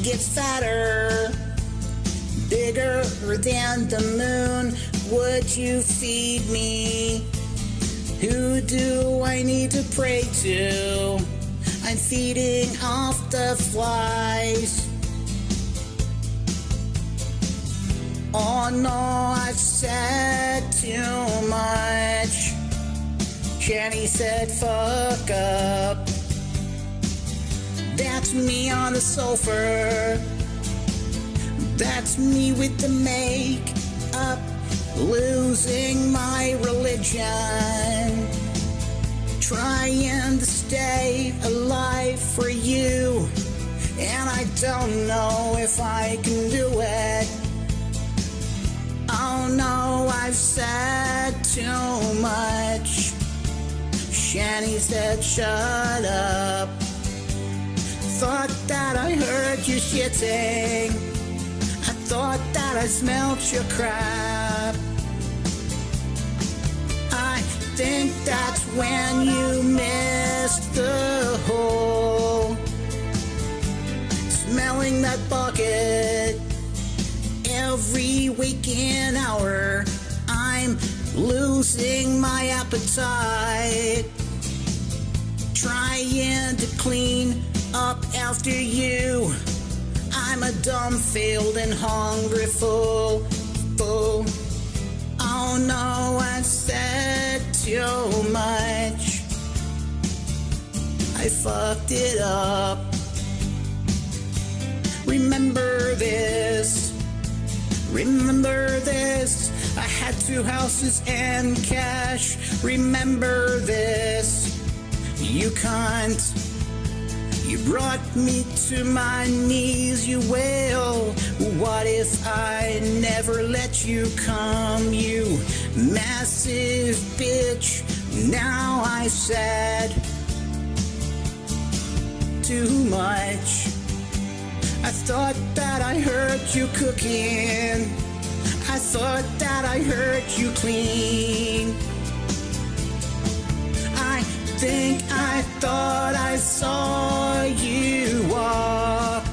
Gets fatter, bigger than the moon. Would you feed me? Who do I need to pray to? I'm feeding off the flies. Oh no, I've said too much. Shanny said fuck up. That's me on the sofa. That's me with the make-up, losing my religion, trying to stay alive for you, and I don't know if I can do it. Oh no, I've said too much. Shanny said shut up. Thought that I heard you shitting. I thought that I smelled your crap. I think that's when you missed the hole. Smelling that bucket every waking hour. I'm losing my appetite, trying to clean up after you. I'm a dumb, failed, and hungry fool. Oh no, I said too much. I fucked it up. Remember this. Remember this. I had 2 houses and cash. Remember this. You can't. You brought me to my knees, you will. What if I never let you come, you massive bitch? Now I said too much. I thought that I heard you cooking. I thought that I heard you clean. I thought I saw you walk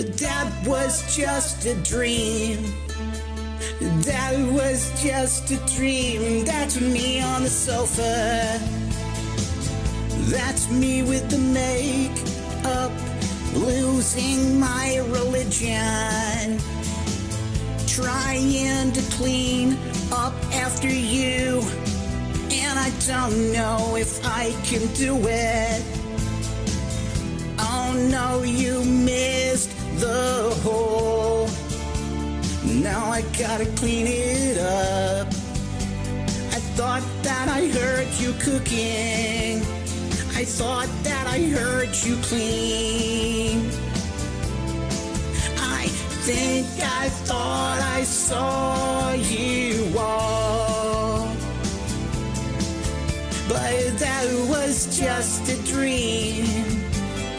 But that was just a dream. That was just a dream. That's me on the sofa. That's me with the makeup, losing my religion, trying to clean up after you, and I don't know if I can do it. Oh no, you missed the hole. Now I gotta clean it up. I thought that I heard you cooking. I thought that I heard you clean. I think I thought I saw you walk, but that was just a dream.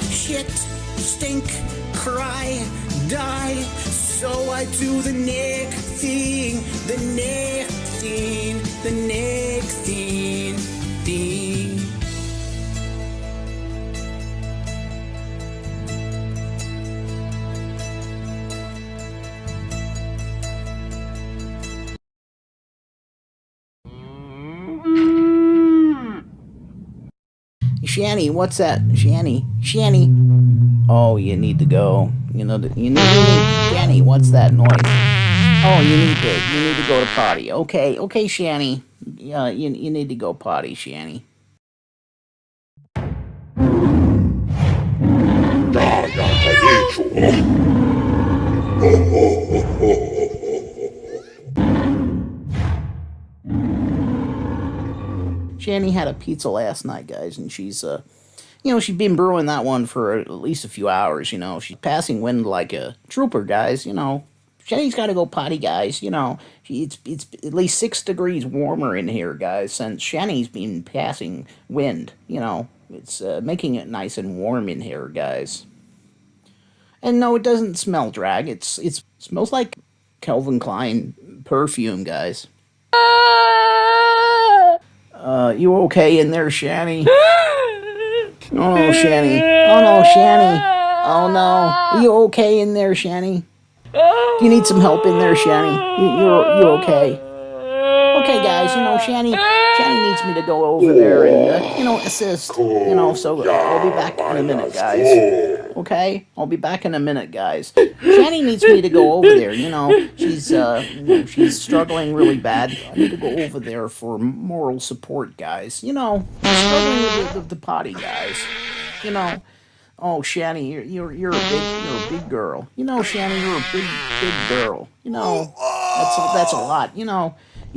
Shit, stink, cry, die. So I do the Nick thing, the Nick thing, the Nick thing. Shanny, what's that? Shanny. Oh, you need to go. You need Shanny, what's that noise? Oh, you need to go to potty. Okay, Shanny. You need to go potty, Shanny. Shanny had a pizza last night, guys, and she's she's been brewing that one for at least a few hours. She's passing wind like a trooper, guys. Shanny's got to go potty, guys. It's at least 6 degrees warmer in here, guys, since Shanny's been passing wind. It's making it nice and warm in here, guys. And no, it doesn't smell drag. It smells like Calvin Klein perfume, guys. You okay in there, Shanny? Oh no, Shanny. Oh no, Shanny. Oh no. Are you okay in there, Shanny? Do you need some help in there, Shanny? You okay? Okay, guys. Shanny needs me to go over there and assist. So I'll be back in a minute, guys. Okay, I'll be back in a minute, guys. Shanny needs me to go over there. She's struggling really bad. I need to go over there for moral support, guys. She's struggling with the potty, guys. Oh, Shanny, you're a big girl. Shanny, you're a big girl. That's a lot. You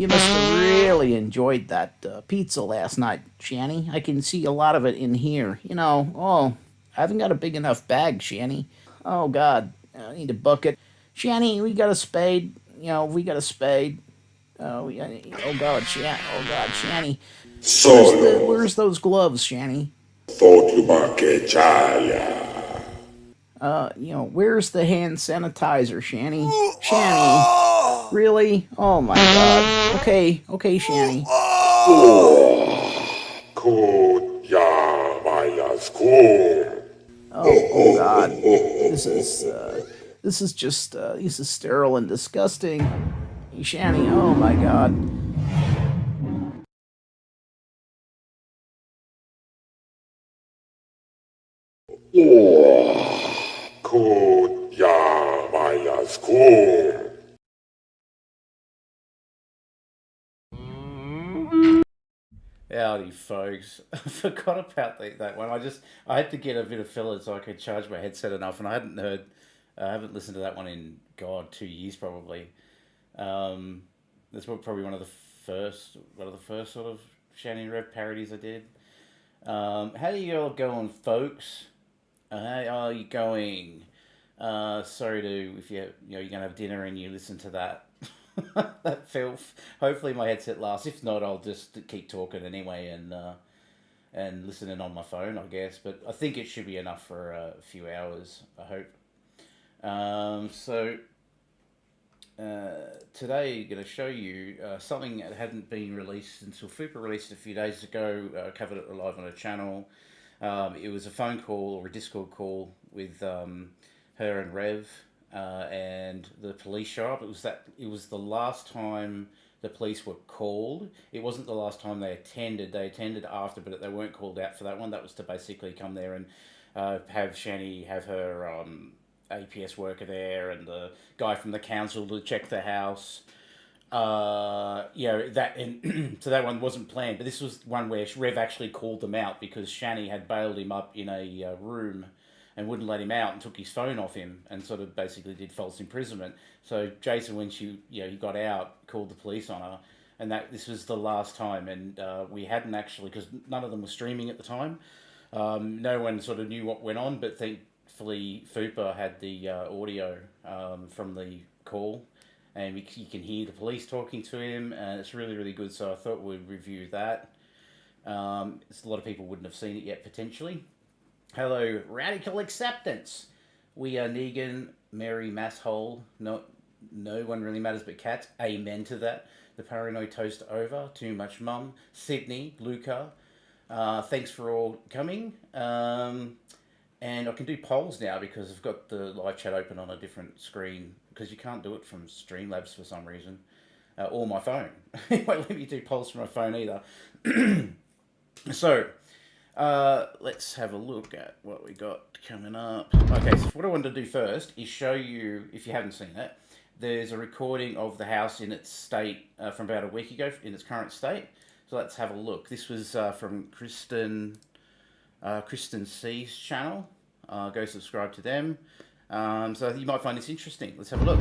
must have really enjoyed that pizza last night, Shanny. I can see a lot of it in here. Oh, I haven't got a big enough bag, Shanny. Oh God, I need a bucket. Shanny, we got a spade. We got a spade. Oh God, Shanny. Where's those gloves, Shanny? Where's the hand sanitizer, Shanny? Shanny, really? Oh my God. Okay, Shanny. Oh God. This is sterile and disgusting. Shanny, oh my God. Howdy, folks. I forgot about that one. I had to get a bit of filler so I could charge my headset enough, and I haven't listened to that one in, God, 2 years probably. That's probably one of the first sort of Shanny Rev parodies I did. How are you all going, folks? How are you going? Sorry to if you're gonna have dinner and you listen to that that filth. Hopefully my headset lasts. If not, I'll just keep talking anyway and listening on my phone, I guess. But I think it should be enough for a few hours. I hope. So today I'm going to show you something that hadn't been released until Fupa released a few days ago. Covered it live on a channel. It was a phone call or a Discord call with her and Rev, and the police show up. It was the last time the police were called. It wasn't the last time they attended. They attended after, but they weren't called out for that one. That was to basically come there and have Shanny have her APS worker there and the guy from the council to check the house. That and so that one wasn't planned, but this was one where Rev actually called them out because Shanny had bailed him up in a room and wouldn't let him out and took his phone off him and sort of basically did false imprisonment. So Jason, when he got out, called the police on her, and that this was the last time, and we hadn't actually because none of them were streaming at the time. No one sort of knew what went on, but thankfully Fupa had the audio from the call, and you can hear the police talking to him, and it's really, really good. So I thought we'd review that. A lot of people wouldn't have seen it yet, potentially. Hello, Radical Acceptance. We are Negan, Mary, Masshole. No one really matters but cats. Amen to that. The Paranoid Toast Over. Too Much Mum. Sydney, Luca. Thanks for all coming. And I can do polls now because I've got the live chat open on a different screen because you can't do it from Streamlabs for some reason. Or my phone. It won't let me do polls from my phone either. So, let's have a look at what we got coming up. Okay, so what I wanted to do first is show you, if you haven't seen it, there's a recording of the house in its state from about a week ago, in its current state. So let's have a look. This was from Kristen C's channel. Go subscribe to them. So you might find this interesting. Let's have a look.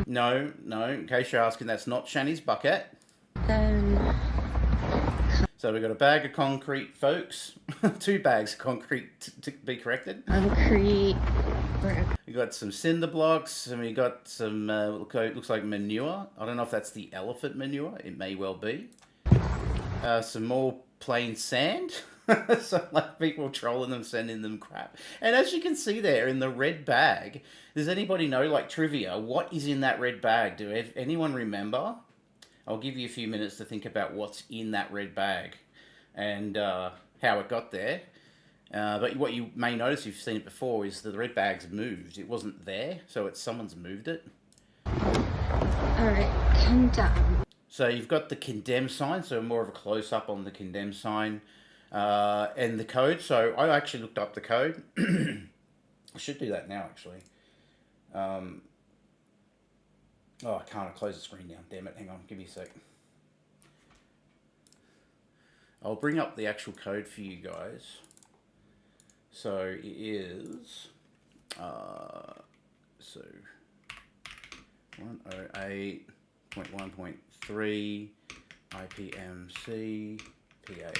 No, in case you're asking, that's not Shanny's bucket. So we've got a bag of concrete, folks. 2 bags of concrete, to be corrected. Concrete. We got some cinder blocks, and we got some, looks like manure. I don't know if that's the elephant manure. It may well be. Some more plain sand. So like people trolling them, sending them crap. And as you can see there in the red bag, does anybody know, like trivia, what is in that red bag? Anyone remember? I'll give you a few minutes to think about what's in that red bag and how it got there. But what you may notice, if you've seen it before, is that the red bag's moved. It wasn't there, so someone's moved it. Alright, condemn. So you've got the condemn sign, so more of a close-up on the condemn sign. And the code. So I actually looked up the code. I should do that now, actually. I can't. Close the screen down. Damn it. Hang on. Give me a sec. I'll bring up the actual code for you guys. So it is... 108.1.3 IPMC PA.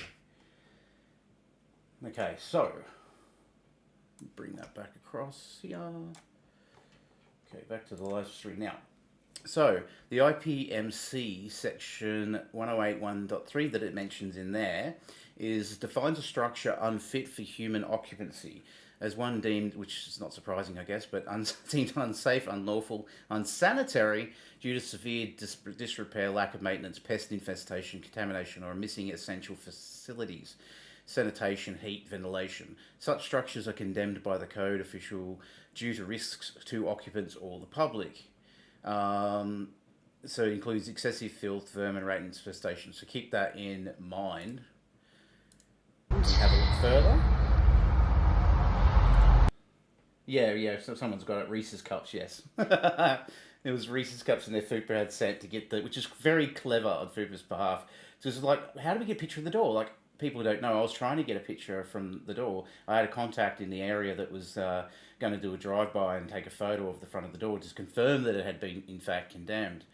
Okay, so bring that back across here. Okay, back to the live stream now. So the IPMC section 108.1.3 that it mentions in there defines a structure unfit for human occupancy as one deemed, which is not surprising, I guess, but deemed unsafe, unlawful, unsanitary due to severe disrepair, lack of maintenance, pest infestation, contamination, or missing essential facilities. Sanitation, heat, ventilation. Such structures are condemned by the code official due to risks to occupants or the public. So it includes excessive filth, vermin, rat infestation. So keep that in mind. Have a look further. Yeah, so someone's got it. Reese's Cups, yes. It was Reese's Cups and their Fupa had sent to get which is very clever on Fupa's behalf. So it's like, how do we get a picture of the door? Like, people don't know. I was trying to get a picture from the door. I had a contact in the area that was going to do a drive-by and take a photo of the front of the door to confirm that it had been, in fact, condemned.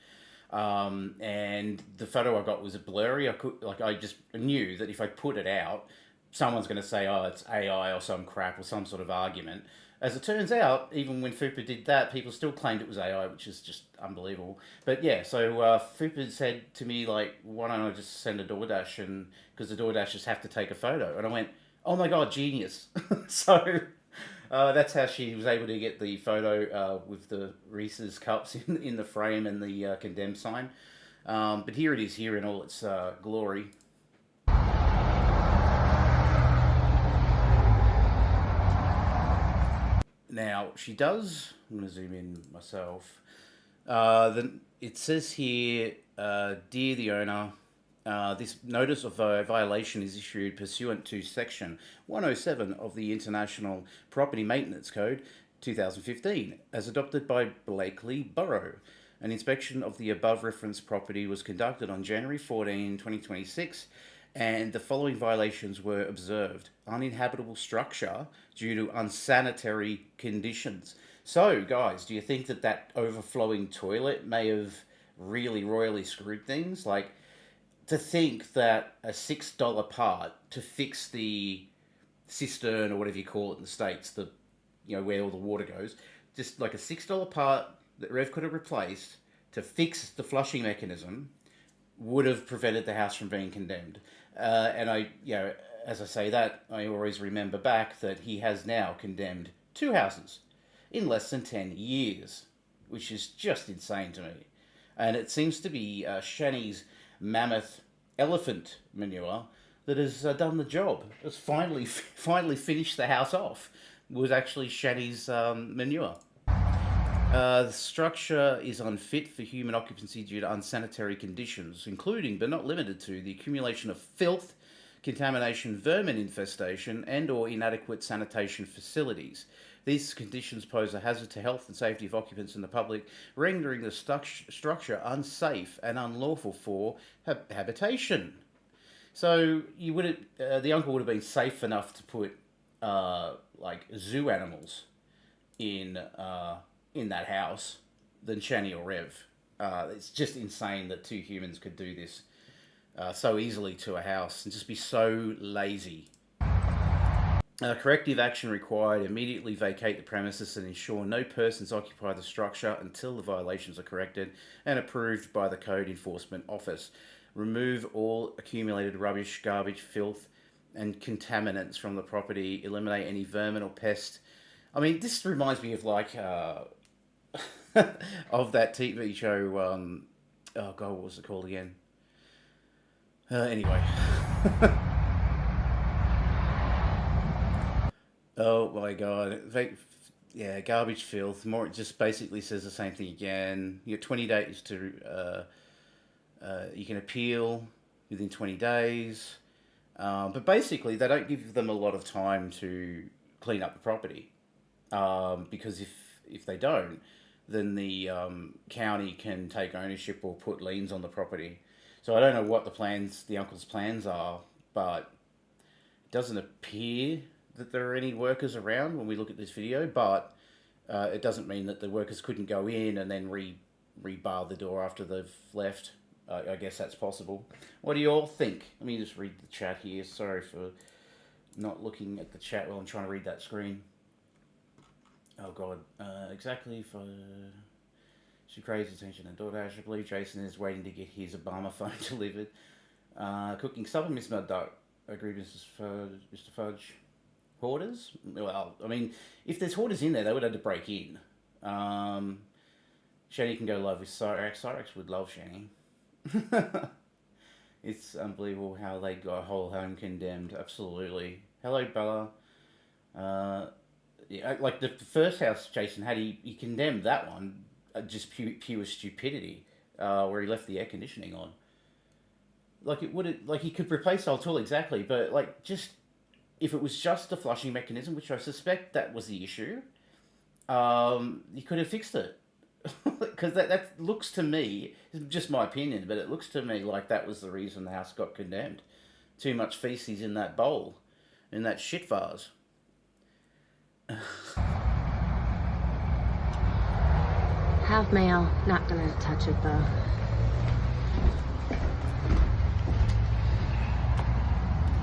And the photo I got was blurry. I just knew that if I put it out, someone's going to say, oh, it's AI or some crap or some sort of argument. As it turns out, even when Fupa did that, people still claimed it was AI, which is just unbelievable. But yeah, so Fupa said to me, like, why don't I just send a DoorDash, because the DoorDashers have to take a photo. And I went, oh my God, genius. So That's how she was able to get the photo with the Reese's cups in the frame and the condemned sign. But here it is, here in all its glory. Now, she does, I'm going to zoom in myself. It says here, dear the owner, this notice of violation is issued pursuant to Section 107 of the International Property Maintenance Code 2015, as adopted by Blakely Borough. An inspection of the above referenced property was conducted on January 14, 2026, and the following violations were observed. Uninhabitable structure due to unsanitary conditions. So, guys, do you think that overflowing toilet may have really royally screwed things? Like, to think that a $6 part to fix the cistern or whatever you call it in the States, where all the water goes, just like a $6 part that Rev could have replaced to fix the flushing mechanism would have prevented the house from being condemned. And as I say that, I always remember back that he has now condemned 2 houses in less than 10 years, which is just insane to me. And it seems to be Shanny's mammoth elephant manure that has done the job. It's finally finished the house off. It was actually Shanny's manure. The structure is unfit for human occupancy due to unsanitary conditions, including but not limited to the accumulation of filth, contamination, vermin infestation, and or inadequate sanitation facilities. These conditions pose a hazard to health and safety of occupants and the public, rendering the structure unsafe and unlawful for habitation. So the uncle would have been safe enough to put zoo animals in that house than Shanny or Rev. It's just insane that 2 humans could do this so easily to a house and just be so lazy. Corrective action required. Immediately vacate the premises and ensure no persons occupy the structure until the violations are corrected and approved by the Code Enforcement Office. Remove all accumulated rubbish, garbage, filth, and contaminants from the property. Eliminate any vermin or pest. I mean, this reminds me of of that TV show. Oh God, what was it called again? Anyway. Oh my God. Garbage, filth. More, it just basically says the same thing again. You have 20 days to, you can appeal within 20 days. But basically, they don't give them a lot of time to clean up the property. Because if they don't, then the county can take ownership or put liens on the property. So I don't know what the uncle's plans are, but it doesn't appear that there are any workers around when we look at this video, but it doesn't mean that the workers couldn't go in and then rebar the door after they've left. I guess that's possible. What do you all think? Let me just read the chat here. Sorry for not looking at the chat while I'm trying to read that screen. Oh God, exactly for... She craves attention and DoorDash. I believe Jason is waiting to get his Obama phone delivered. Cooking supper, Miss Mud Duck. Agree, Mr. Fudge. Hoarders? Well, I mean, if there's hoarders in there, they would have to break in. Shanny can go live with Cyrax. Cyrax would love Shanny. It's unbelievable how they got a whole home condemned. Absolutely. Hello, Bella. Like the first house Jason had, he condemned that one. Just pure stupidity, where he left the air conditioning on. He could replace the whole tool exactly, but if it was just the flushing mechanism, which I suspect that was the issue, you could have fixed it. Because that looks to me, it's just my opinion, but it looks to me like that was the reason the house got condemned. Too much feces in that bowl, in that shit vase. Have mail. Not gonna touch it though.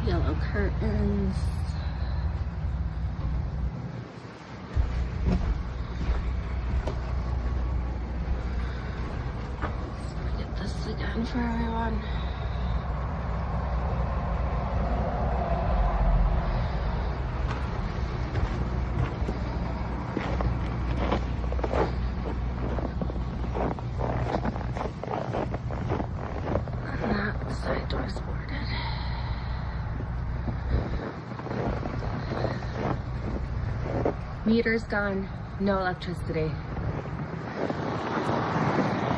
Yellow curtains. Let's get this again for everyone. Meter's gone. No electricity.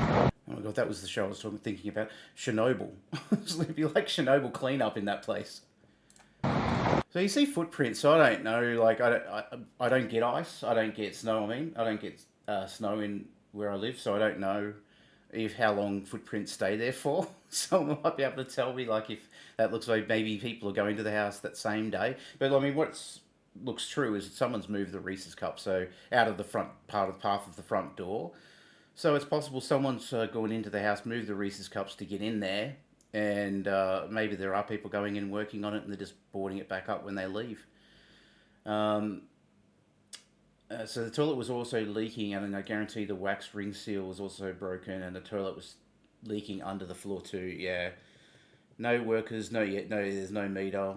Oh my god, that was the show I was thinking about. Chernobyl. It'd be like Chernobyl cleanup in that place. So you see footprints. So I don't know. Like I don't get ice. I don't get snow. I don't get snow in where I live. So I don't know if how long footprints stay there for. Someone might be able to tell me, like, if that looks like maybe people are going to the house that same day. But I mean, looks true is someone's moved the Reese's cup so out of the front part of half of the front door. So it's possible someone's gone into the house, moved the Reese's cups to get in there, and maybe there are people going in working on it, and they're just boarding it back up when they leave. So the toilet was also leaking, and I guarantee the wax ring seal was also broken, and the toilet was leaking under the floor too. Yeah, no workers, there's no meter.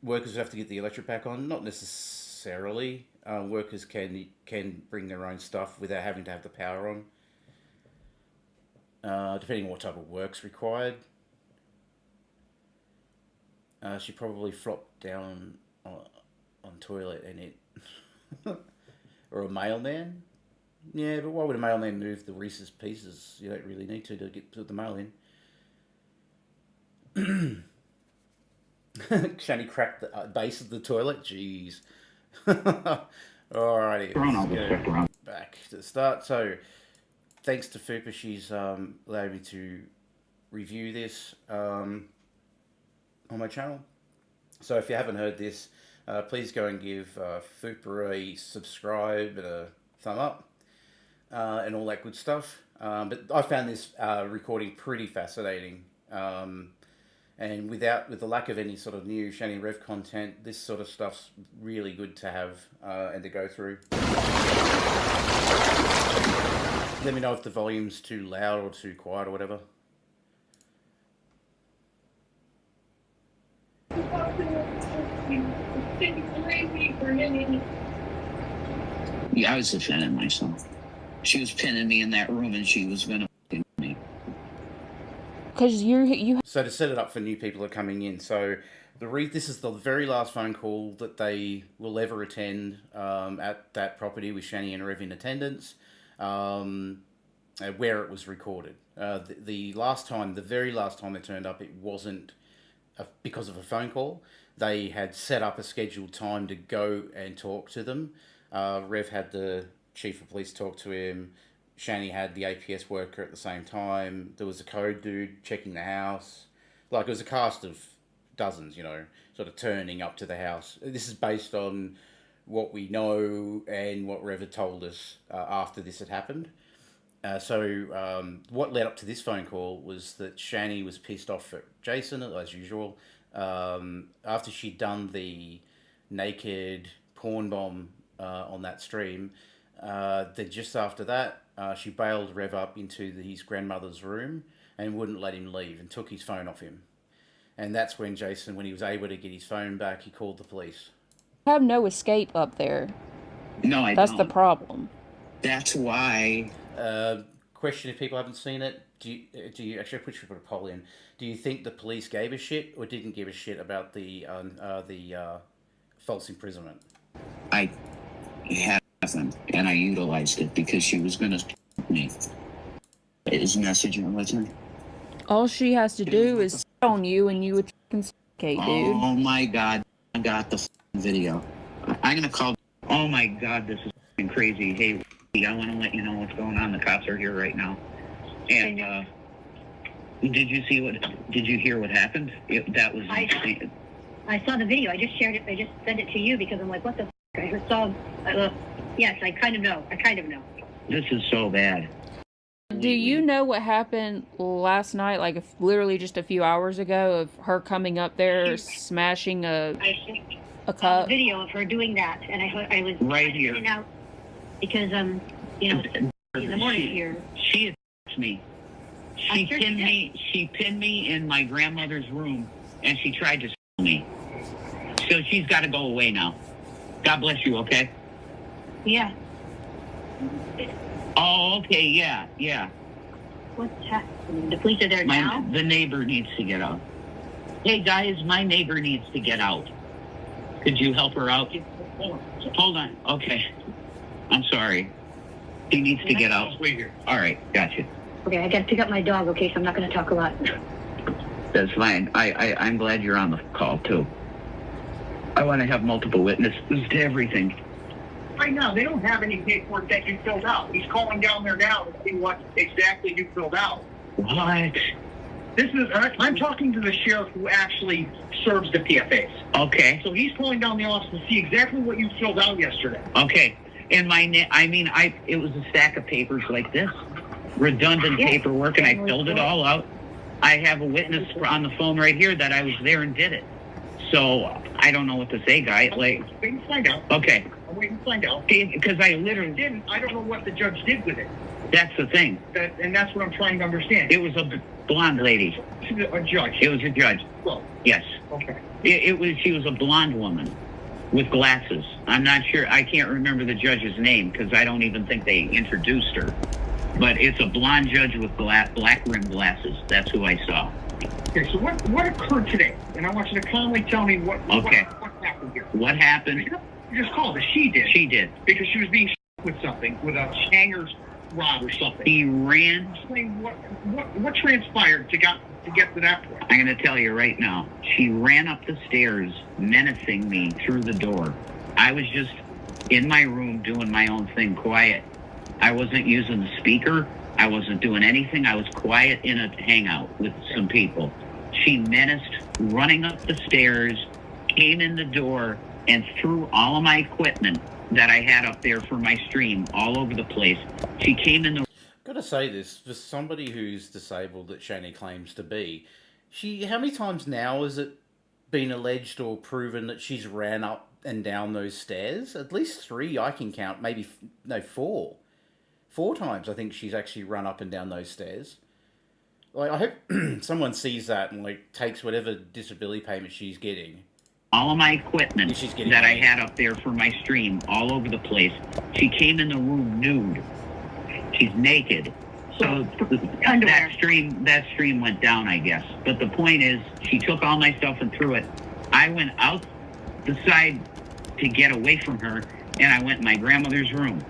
Workers would have to get the electric back on. Not necessarily. Workers can bring their own stuff without having to have the power on, depending on what type of work's required. She probably flopped down on toilet and it or a mailman. Yeah, but why would a mailman move the Reese's Pieces? You don't really need to put the mail in. Shanny cracked the base of the toilet. Jeez. Alrighty, let's go back to the start. So, thanks to Fupa, she's allowed me to review this on my channel. So if you haven't heard this, please go and give Fupa a subscribe and a thumb up and all that good stuff. But I found this recording pretty fascinating. And with the lack of any sort of new Shanny Rev content, this sort of stuff's really good to have and to go through. Let me know if the volume's too loud or too quiet or whatever. Yeah, I was defending myself. She was pinning me in that room, and she was gonna pin me. Because you. So to set it up for new people that are coming in, so this is the very last phone call that they will ever attend at that property with Shanny and Rev in attendance, where it was recorded. The very last time they turned up, it wasn't because of a phone call. They had set up a scheduled time to go and talk to them. Rev had the chief of police talk to him. Shanny had the APS worker at the same time. There was a code dude checking the house. Like, it was a cast of dozens, sort of turning up to the house. This is based on what we know and what Rev had told us after this had happened. So what led up to this phone call was that Shanny was pissed off at Jason, as usual, after she'd done the naked porn bomb on that stream. Then just after that, she bailed Rev up into his grandmother's room and wouldn't let him leave and took his phone off him. And that's when Jason, when he was able to get his phone back, he called the police. Have no escape up there. No, I don't. That's the problem. That's why. Question: if people haven't seen it, do you actually put a poll in? Do you think the police gave a shit or didn't give a shit about the false imprisonment? I haven't, and I utilized it because she was going to me. Is messaging with her. All she has to do is sit on you and you would communicate, dude. Oh my God, I got the video. I'm going to call. Oh my God, this is crazy. Hey, I want to let you know what's going on. The cops are here right now. And did you hear what happened? That was insane. I saw the video. I just shared it. I just sent it to you because I'm like, what the f***? I saw. Yes, I kind of know. This is so bad. Do you know what happened last night, like literally just a few hours ago, of her coming up there, smashing a cup? Video of her doing that, and I was right here out because in the morning here. She attacked me. She pinned me in my grandmother's room, and she tried to steal me. So she's got to go away now. God bless you. Okay. Yeah. Oh, okay. Yeah. What's happening? The police are there now? The neighbor needs to get out. Hey, guys, my neighbor needs to get out. Could you help her out? Hold on. Okay. I'm sorry. She needs to get out. Wait here. All right. Gotcha. Okay, I gotta pick up my dog, okay, so I'm not gonna talk a lot. That's fine. I'm glad you're on the call, too. I want to have multiple witnesses to everything. Right now, they don't have any paperwork that you filled out. He's calling down there now to see what exactly you filled out. What? This is, I'm talking to the sheriff who actually serves the PFAs. Okay. So he's calling down the office to see exactly what you filled out yesterday. Okay. And it was a stack of papers like this. Redundant paperwork, and I filled it all out. I have a witness on the phone right here that I was there and did it. So I don't know what to say, guy. Like, I'm waiting to find out. Okay. I'm waiting to find out. Because I literally Didn't. I don't know what the judge did with it. That's the thing. And that's what I'm trying to understand. It was a blonde lady. A judge. It was a judge. Well, Yes. okay. She was a blonde woman with glasses. I'm not sure. I can't remember the judge's name because I don't even think they introduced her. But it's a blonde judge with black rimmed glasses. That's who I saw. Okay, so what occurred today? And I want you to calmly tell me what happened here. What happened? You just called her. She did. She did. Because she was being with something, with a hanger's rod or something. He ran. Explain what transpired to get to that point. I'm going to tell you right now. She ran up the stairs, menacing me through the door. I was just in my room doing my own thing, quiet. I wasn't using the speaker. I wasn't doing anything. I was quiet in a hangout with some people. She menaced, running up the stairs, came in the door, and threw all of my equipment that I had up there for my stream all over the place. She came in the... Gotta say this, for somebody who's disabled that Shanny claims to be, how many times now has it been alleged or proven that she's ran up and down those stairs? At least 3 I can count, maybe, no, 4. 4 times I think she's actually run up and down those stairs. Like, I hope someone sees that and, like, takes whatever disability payment she's getting. All of my equipment that I had up there for my stream all over the place. She came in the room nude. She's naked. So that stream went down, I guess. But the point is, she took all my stuff and threw it. I went out the side to get away from her, and I went in my grandmother's room.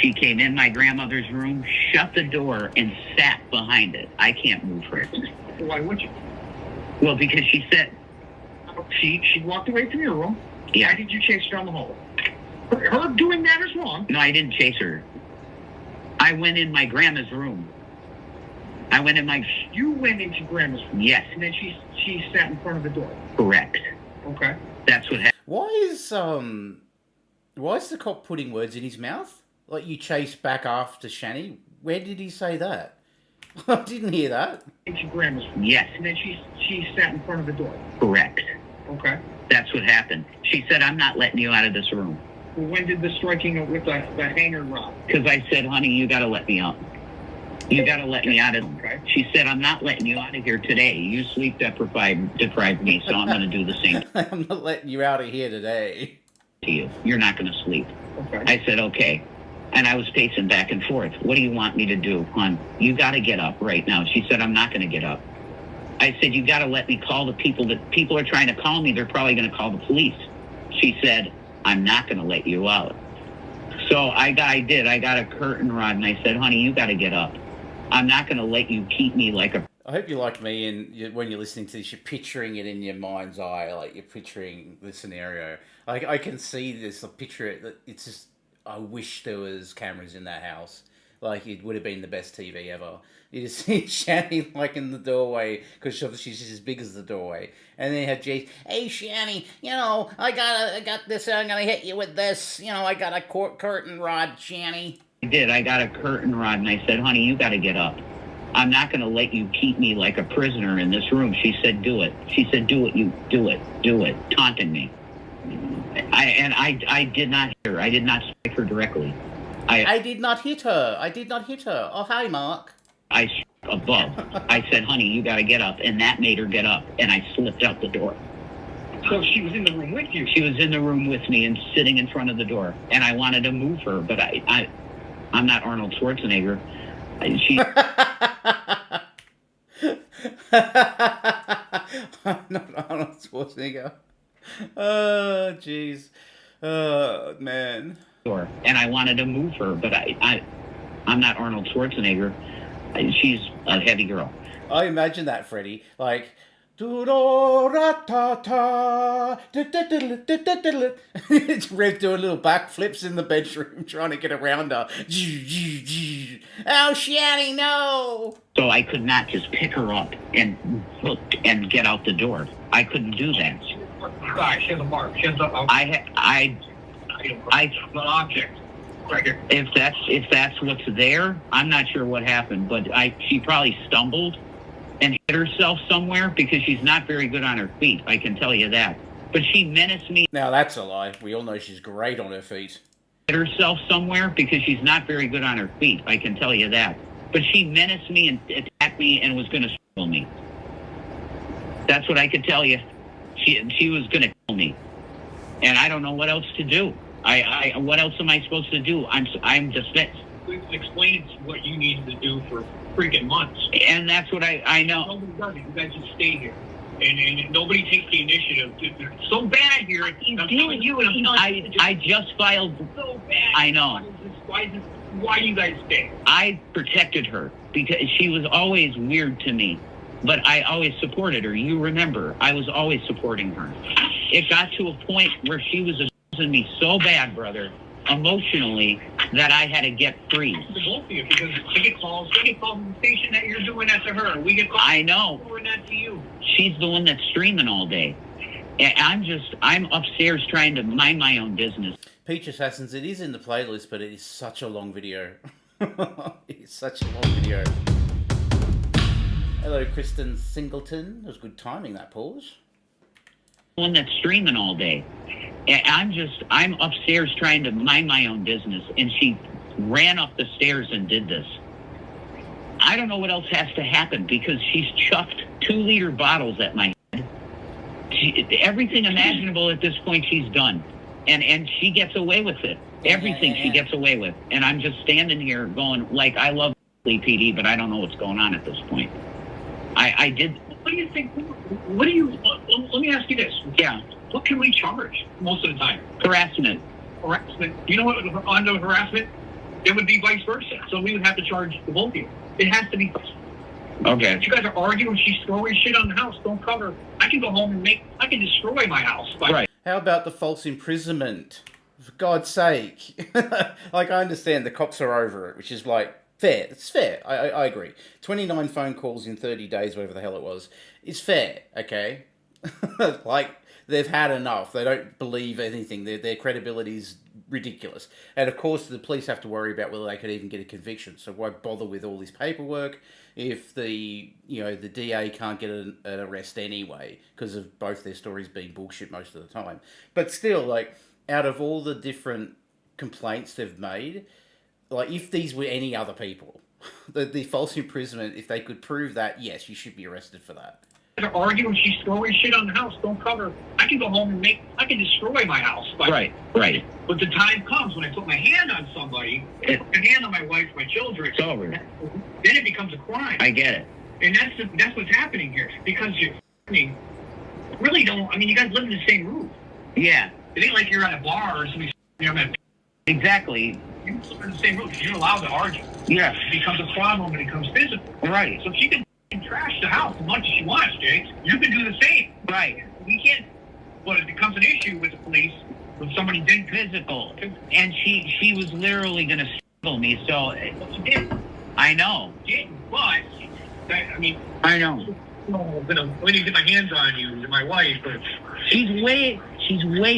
She came in my grandmother's room, shut the door, and sat behind it. I can't move her. Why would you? Well, because she said... She walked away from your room. Yeah. Why did you chase her down the hallway? Her doing that is wrong. No, I didn't chase her. I went in my grandma's room. You went into grandma's room? Yes. And then she sat in front of the door? Correct. Okay. That's what happened. Why is the cop putting words in his mouth? Like, you chase back after Shanny? Where did he say that? I didn't hear that. Into grandma's room? Yes. And then she sat in front of the door? Correct. Okay. That's what happened. She said, I'm not letting you out of this room. Well, when did the striking with the hanger rod? Because I said, honey, you got to let me out. You got to let me out of... Okay. She said, I'm not letting you out of here today. You sleep deprived me, so I'm going to do the same I'm not letting you out of here today. to you. You're not going to sleep. Okay. I said, okay. And I was pacing back and forth. What do you want me to do, hon? You got to get up right now. She said, I'm not going to get up. I said, you got to let me call the people that people are trying to call me. They're probably going to call the police. She said, I'm not going to let you out. So I did. I got a curtain rod and I said, honey, you got to get up. I'm not going to let you keep me like a... I hope you're like me and when you're listening to this, you're picturing it in your mind's eye. Like, you're picturing the scenario. I can see this, I picture it. It's just, I wish there was cameras in that house. Like, it would have been the best TV ever. You just see Shanny, like, in the doorway, because she's just as big as the doorway. And then you have Jace, hey, Shanny, I got this, I'm going to hit you with this. I got a curtain rod, Shanny. I did. I got a curtain rod and I said, honey, you got to get up. I'm not going to let you keep me like a prisoner in this room. She said, do it. She said, do it, taunting me. I did not hear her. I did not strike her directly. I did not hit her. Oh, hi, Mark. I above. I said, honey, you got to get up. And that made her get up. And I slipped out the door. So she was in the room with you? She was in the room with me and sitting in front of the door. And I wanted to move her, but I'm not Arnold Schwarzenegger. I'm not Arnold Schwarzenegger. Oh, jeez. Oh, man. door, and I wanted to move her, but I'm not Arnold Schwarzenegger. She's a heavy girl. I imagine that, Freddie. Like, it's Rev doing little backflips in the bedroom trying to get around her. Oh, Shanny, no! So I could not just pick her up and get out the door. I couldn't do that. She has a mark. She has an object. Right here. If that's what's there, I'm not sure what happened, but she probably stumbled and hit herself somewhere because she's not very good on her feet. I can tell you that. But she menaced me. Now that's a lie. We all know she's great on her feet. Hit herself somewhere because she's not very good on her feet. I can tell you that. But she menaced me and attacked me and was going to kill me. That's what I could tell you. She was going to kill me, and I don't know what else to do. What else am I supposed to do? I'm dismissed. We've explained what you needed to do for freaking months. And that's what I know. Nobody does it. You guys just stay here. And nobody takes the initiative. It's so bad here. I'm telling you, and I'm telling you. I just filed. It's so bad. I know. Why you guys stay? I protected her because she was always weird to me. But I always supported her. You remember, I was always supporting her. It got to a point where she was abusing me so bad, brother, emotionally, that I had to get free. The both of you, because we get calls from the station that you're doing that to her. We get calls. I know. Doing that to you. She's the one that's streaming all day. And I'm upstairs trying to mind my own business. Peach Assassins, it is in the playlist, but it is such a long video. It's such a long video. Hello, Kristen Singleton. It was good timing, that pause. One that's streaming all day. And I'm upstairs trying to mind my own business, and she ran up the stairs and did this. I don't know what else has to happen because she's chucked 2-liter bottles at my head. Everything imaginable at this point she's done. And she gets away with it. Everything she gets away with. And I'm just standing here going, like, I love PD, but I don't know what's going on at this point. I did. What do you think? Let me ask you this. Yeah. What can we charge most of the time? Harassment. Harassment. You know what? Under harassment, it would be vice versa. So we would have to charge the both of you. It has to be. Okay. If you guys are arguing, she's throwing shit on the house. Don't cover. I can go home and I can destroy my house. Right. How about the false imprisonment? For God's sake. Like, I understand the cops are over it, which is like, fair. It's fair. I agree. 29 phone calls in 30 days, whatever the hell it was, is fair, okay? Like, they've had enough. They don't believe anything. Their credibility is ridiculous. And of course, the police have to worry about whether they could even get a conviction. So why bother with all this paperwork if the DA can't get an arrest anyway because of both their stories being bullshit most of the time. But still, like, out of all the different complaints they've made, like, if these were any other people, the false imprisonment, if they could prove that, yes, you should be arrested for that. They're arguing, she's throwing shit on the house. Don't cover. I can go home and I can destroy my house. Right. But the time comes when I put my hand on somebody, put my hand on my wife, my children. It's over. Then it becomes a crime. I get it. And that's what's happening here. Because you really don't. I mean, you guys live in the same roof. Yeah. It ain't like you're at a bar or somebody. Exactly. You live in the same roof. You're allowed to argue. Yeah. It becomes a problem when it becomes physical. Right. So she can trash the house as much as she wants, Jake. You can do the same. Right. We can't. But it becomes an issue with the police when somebody did physical. And she was literally going to strangle me. So she did. I know. She did, but I mean. I know. I'm gonna get my hands on you, you're my wife, but she's way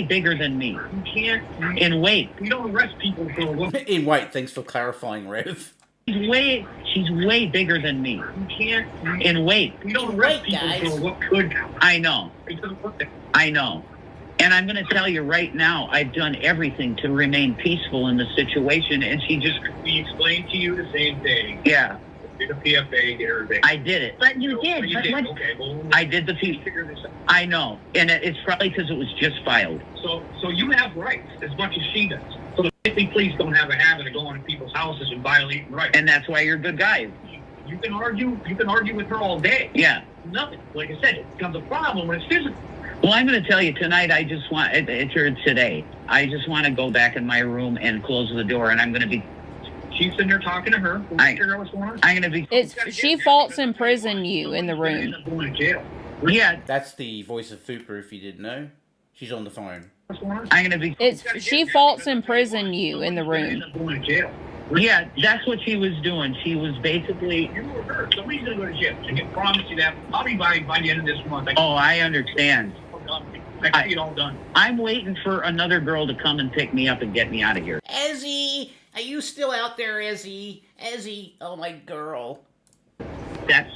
bigger than me. You can't. In weight. We don't arrest people for what? In weight. Thanks for clarifying, Rev. She's way bigger than me. You can't. In weight. We don't arrest people for what could. I know. It doesn't work that way. I know. And I'm going to tell you right now, I've done everything to remain peaceful in the situation, and she just. We explained to you the same thing. Yeah. Did a PFA, get everything. I did it. But you did. You did. Okay. Well, I did the figure this out. I know, and it's probably because it was just filed. So you have rights as much as she does. So the police don't have a habit of going to people's houses and violating rights. And that's why you're a good guy. You can argue. You can argue with her all day. Yeah. Nothing. Like I said, it becomes a problem when it's physical. Well, I'm going to tell you tonight. I just want today. I just want to go back in my room and close the door, and I'm going to be. She's sitting there talking to her. We'll figure out what's going on. I'm going to be. She false imprisoned you in the room. Going to jail. Yeah, That's the voice of Fupa, if you didn't know. She's on the phone. What's going on? I'm going to be. She false imprisoned you in the room. Going to jail. Yeah, that's what she was doing. She was basically. You were her. Somebody's going to go to jail. I can promise you that. I'll be by the end of this month. I understand. I see it all done. I'm waiting for another girl to come and pick me up and get me out of here. Ezzy, are you still out there, Ezzy? Ezzy, oh my girl. That's.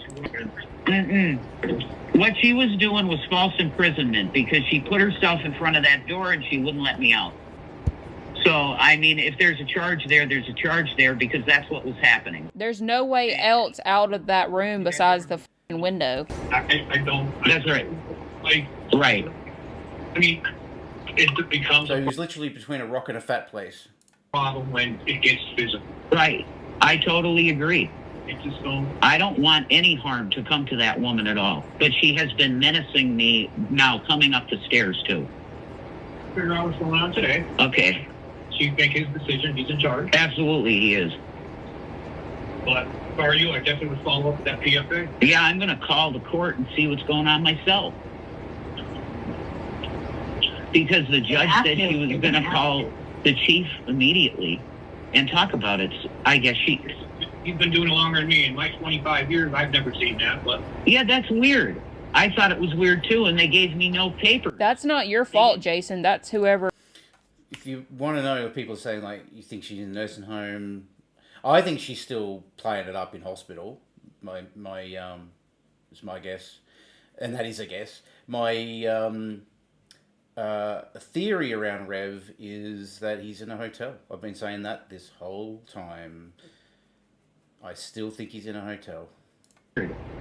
What she was doing was false imprisonment because she put herself in front of that door and she wouldn't let me out. So, I mean, if there's a charge there, there's a charge there because that's what was happening. There's no way else out of that room besides the f***ing window. I don't. That's right. Right. I mean, it becomes So a he was literally between a rock and a fat place. problem when it gets physical. Right. I totally agree. It just don't. I don't want any harm to come to that woman at all. But she has been menacing me now coming up the stairs, too. Figure out what's going on today. Okay. She make his decision. He's in charge. Absolutely, he is. But if I were you, I definitely would follow up with that PFA. Yeah, I'm going to call the court and see what's going on myself. Because the judge said she was going to call the chief immediately and talk about it. I guess He's been doing it longer than me. In my 25 years, I've never seen that. But yeah, that's weird. I thought it was weird too, and they gave me no paper. That's not your fault, Jason. That's whoever. If you want to know what people are saying, like, you think she's in a nursing home, I think she's still playing it up in hospital. It's my guess, and that is a guess. My theory around Rev is that he's in a hotel. I've been saying that this whole time. I still think he's in a hotel.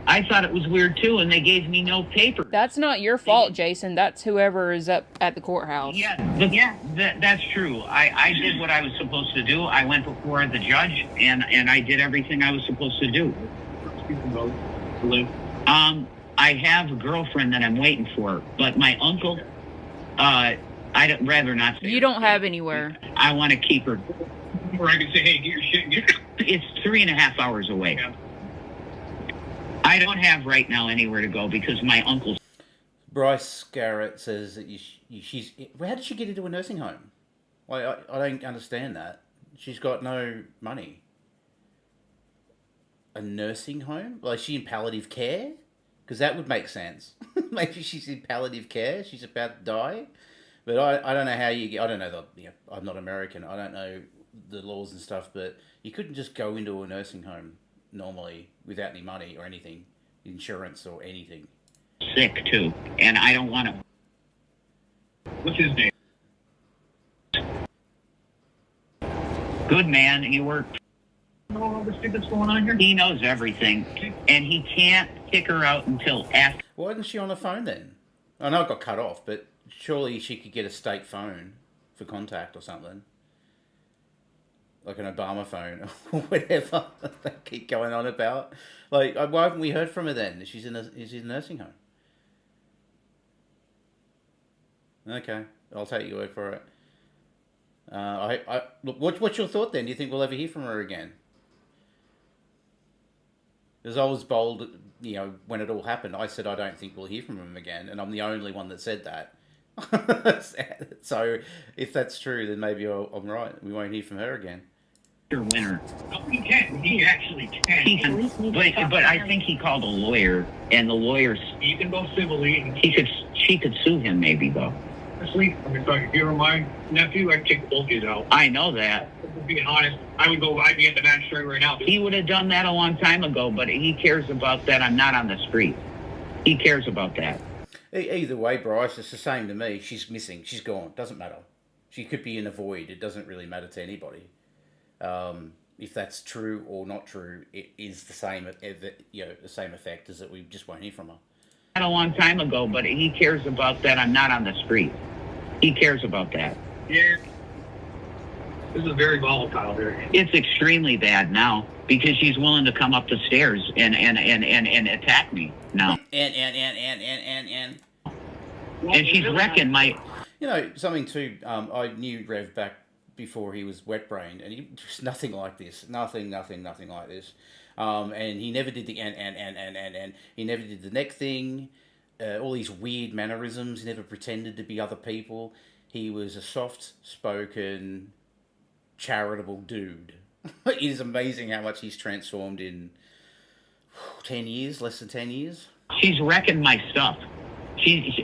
I thought it was weird too, and they gave me no paper. That's not your fault, Jason. That's whoever is up at the courthouse. That's true. I did what I was supposed to do. I went before the judge, and I did everything I was supposed to do. I have a girlfriend that I'm waiting for, but my uncle, I'd rather not say. You don't have anywhere. I want to keep her. or I can say, hey, get your shit and get. It's 3.5 hours away. Yeah. I don't have right now anywhere to go because my uncle's. Bryce Garrett says that she's. How did she get into a nursing home? Like, I don't understand that. She's got no money. A nursing home? Like, is she in palliative care? Because that would make sense. Maybe she's in palliative care. She's about to die. But I don't know how you get. I don't know I'm not American. I don't know the laws and stuff. But you couldn't just go into a nursing home normally without any money or anything, insurance or anything. Sick too, and I don't want to. What's his name? Good man, he worked. You know all the shit that's going on here? He knows everything, and he can't kick her out until after. Why isn't she on the phone then? I know it got cut off, but surely she could get a state phone for contact or something. Like an Obama phone or whatever they keep going on about. Like, why haven't we heard from her then? She's in a nursing home. Okay, I'll take your word for it. Look, what's your thought then? Do you think we'll ever hear from her again? Because I was bold, when it all happened, I said I don't think we'll hear from him again, and I'm the only one that said that. So, if that's true, then maybe I'm right. We won't hear from her again. Winner. No, he can. He actually can. He can, but I think he called a lawyer, and the lawyers. He can go civilly. She could sue him, maybe though. Honestly, if you were my nephew, I'd kick the old kids out. I know that. Being honest, I'd be at the magistrate right now. He would have done that a long time ago, but he cares about that. I'm not on the street. He cares about that. Either way, Bryce, it's the same to me. She's missing. She's gone. Doesn't matter. She could be in a void. It doesn't really matter to anybody. If that's true or not true, it is the same. The same effect as that we just won't hear from her. A long time ago, but he cares about that. I'm not on the street. He cares about that. Yeah. This is very volatile here. It's extremely bad now because she's willing to come up the stairs and attack me now. And. And she's wrecking my... You know, something too, I knew Rev back before he was wet brained, and he just nothing like this. Nothing like this. And he never did the and. He never did the neck thing, all these weird mannerisms. He never pretended to be other people. He was a soft-spoken, charitable dude. It is amazing how much he's transformed in 10 years, less than 10 years. She's wrecking my stuff.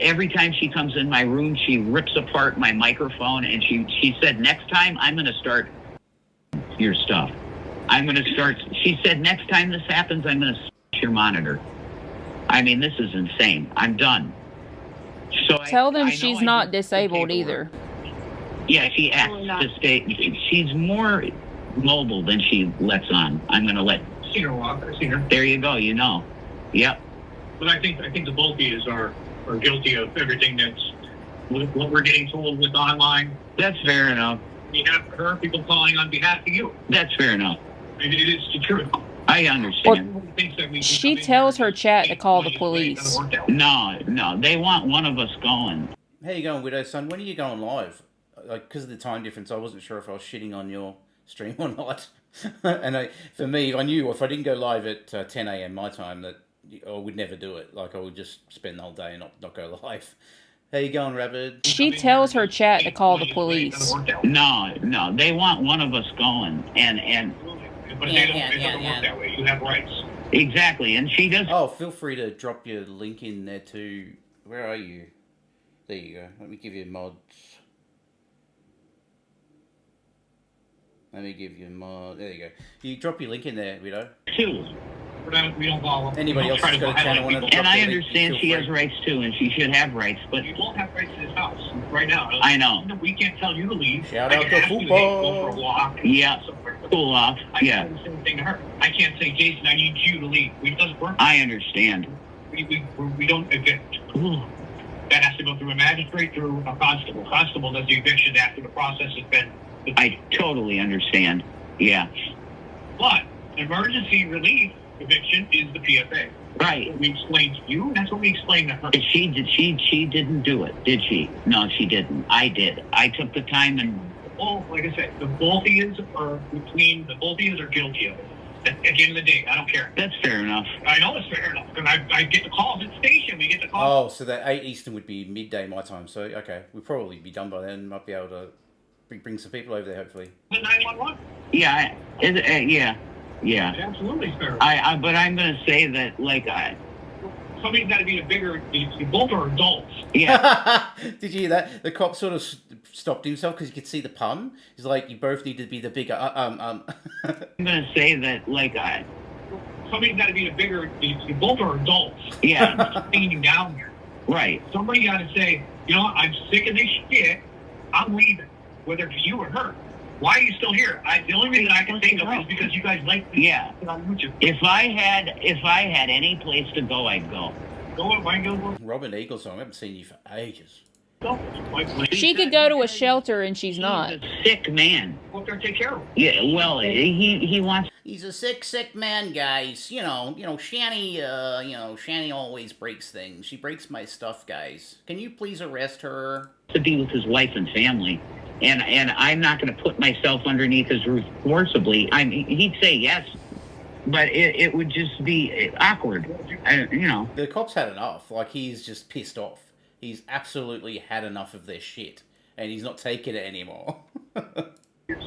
Every time she comes in my room, she rips apart my microphone, and she said, next time I'm going to start your stuff. She said, next time this happens, I'm going to smash your monitor. I mean, this is insane. I'm done. So Tell them I she's know not disabled either. Yeah, she acts to stay. She's more mobile than she lets on. I'm going to let... I've seen her walk. I've seen her. There you go, you know. Yep. But I think the both of you are guilty of everything that's what we're getting told with online. That's fair enough. You have her people calling on behalf of you. That's fair enough. Maybe it is the truth. I understand. She tells her chat to call the police. No, they want one of us going. How you going, Widow Son? When are you going live? Like, because of the time difference, I wasn't sure if I was shitting on your stream or not. And for me, I knew if I didn't go live at 10 a.m. my time that I would never do it. Like, I would just spend the whole day and not go live. How you going, Rabbit? She tells her chat to call the police. No, they want one of us going, and But it doesn't work that way. You have rights. Exactly, and she does. Oh, feel free to drop your link in there too. Where are you? There you go. Let me give you mods. There you go. You drop your link in there, Widow. Too. We don't follow. Anybody else who's got a channel on it? And I understand she has rights too, and she should have rights, but You won't have rights to this house right now. I know. We can't tell you to leave. Shout I out can to ask you football. Go for a walk. Yeah. Somewhere. Cool off. I Yeah, can't say the same thing to her. I can't say, Jason, I need you to leave. It doesn't work. I understand. We don't evict. That has to go through a magistrate, through a constable. Constable does the eviction after the process has been. I totally understand. Yeah. But emergency relief eviction is the PFA. Right. We explained to you, and that's what we explained to her. She didn't do it, did she? No, she didn't. I did. I took the time and... Well, like I said, the both of you are guilty of it. At the end of the day, I don't care. That's fair enough. I know it's fair enough, because I get the calls at the station. We get the calls. Oh, so that 8 Eastern would be midday my time. So, okay, we'll probably be done by then. Might be able to bring some people over there, hopefully. The 911. Yeah, yeah. It absolutely is fair. But I'm going to say that, like, Somebody's got to be a bigger... You both are adults. yeah. Did you hear that? The cop sort of stopped himself because you could see the pun. He's like, you both need to be the bigger... I'm going to say that, like, Somebody's got to be a bigger... You both are adults. yeah, I'm taking you down here. right. Somebody got to say, you know what, I'm sick of this shit. I'm leaving, whether it's you or her. Why are you still here? The only reason I can think of is because you guys like this Yeah. on YouTube. If I had any place to go, I'd go. Go on, why go? Robin Eaglesong, I haven't seen you for ages. She could go to a shelter and she's not. He's a sick man. Go up there and take care of him. Yeah, well, he wants... He's a sick man, guys. You know, Shanny, Shanny always breaks things. She breaks my stuff, guys. Can you please arrest her? to be with his wife and family. And I'm not going to put myself underneath his roof forcibly. I mean, he'd say yes, but it would just be awkward, you know. The cop's had enough. Like, he's just pissed off. He's absolutely had enough of their shit, and he's not taking it anymore.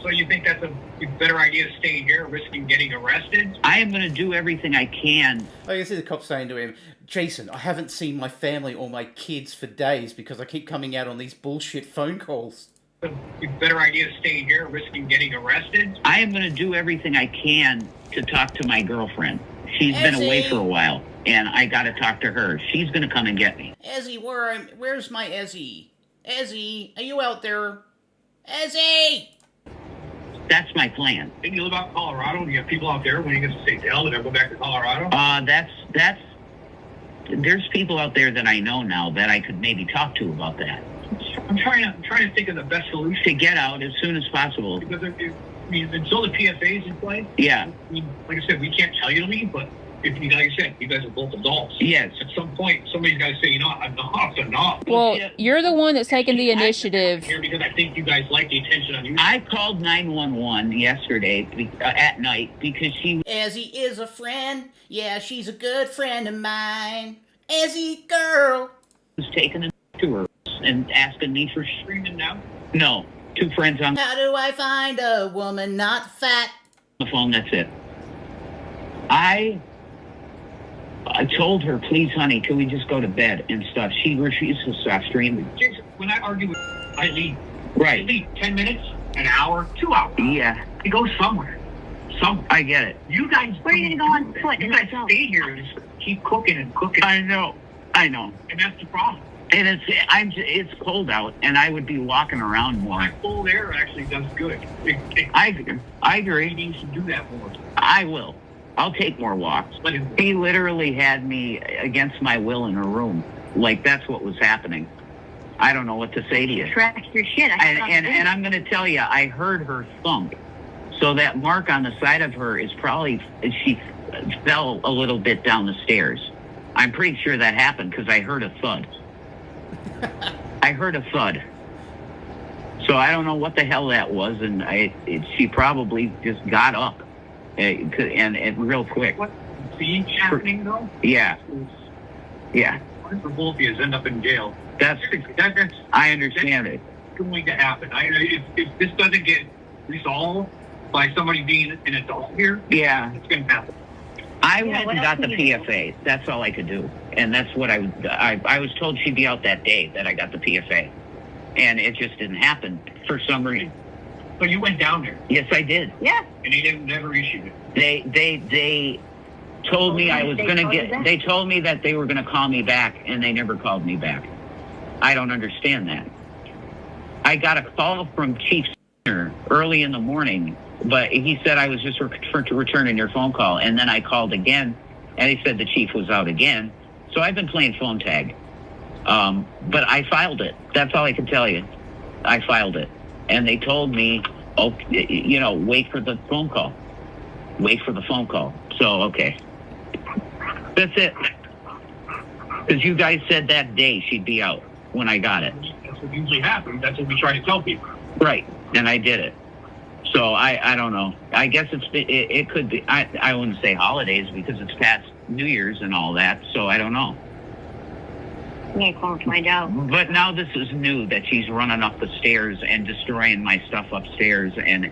So you think that's a better idea, staying here, risking getting arrested? I am going to do everything I can. I can see the cop saying to him, Jason, I haven't seen my family or my kids for days because I keep coming out on these bullshit phone calls. A better idea, staying here, risking getting arrested? I am going to do everything I can to talk to my girlfriend. She's been away for a while, and I got to talk to her. She's going to come and get me. Ezzy, where's my Ezzy? Ezzy, are you out there? Ezzy! That's my plan. Didn't you live out in Colorado? Do you have people out there when you get to say, hell, did I go back to Colorado? There's people out there that I know now that I could maybe talk to about that. I'm trying to think of the best solution. To get out as soon as possible. Because until the PFA is in place, Yeah. like I said, we can't tell you to leave, but if you, like I said, you guys are both adults. Yes. At some point, somebody's got to say, enough's enough. Well, you're the one that's taking the initiative. Here because I think you guys like the attention on you. I called 911 yesterday at night because she Ezzy is a friend. Yeah, she's a good friend of mine. Ezzy girl. was taking a to her and asking me for Screaming now. no. 2 friends on How do I find a woman not fat? the phone. That's it. I told her, please, honey, can we just go to bed and stuff? She refused to stop screaming. Jason, when I argue with I leave. I Right. leave 10 minutes, an hour, 2 hours. Yeah, It goes somewhere. I get it. You guys. Where are you gonna go on foot? You guys stay here and just keep cooking and cooking. I know. And that's the problem. And it's cold out, and I would be walking around more. Cold air actually does good. I agree. He needs to do that more. I will. I'll take more walks. Let him. He literally had me against my will in her room. Like, that's what was happening. I don't know what to say to you. Trash your shit. And I'm going to tell you, I heard her thump. So that mark on the side of her is probably, she fell a little bit down the stairs. I'm pretty sure that happened because I heard a thud. I heard a thud. So I don't know what the hell that was, and she probably just got up and real quick. What the happening though? Yeah. Yeah. What if the both of you end up in jail? That's I understand it. Going to happen. If this doesn't get resolved by somebody being an adult here, Yeah. it's going to happen. I Yeah, went what and else got the can you do? PFA. That's all I could do. And that's what I was told she'd be out that day that I got the PFA. And it just didn't happen for some reason. So you went down there Yes, I did. Yeah. and they didn't never issued it. They told me I was They going to called you back? they told me that they were going to call me back, and they never called me back. I don't understand that. I got a call from Chief early in the morning, but he said I was just returning your phone call, and then I called again, and he said the chief was out again. So I've been playing phone tag, but I filed it. That's all I can tell you. I filed it, and they told me, oh, wait for the phone call. Wait for the phone call. So okay, that's it. Because you guys said that day she'd be out when I got it. That's what usually happens. That's what we try to tell people. Right, and I did it. So I don't know. I guess it could be. I wouldn't say holidays because it's past New Year's and all that. So I don't know. I'm gonna call and find out. But now this is new that she's running up the stairs and destroying my stuff upstairs. And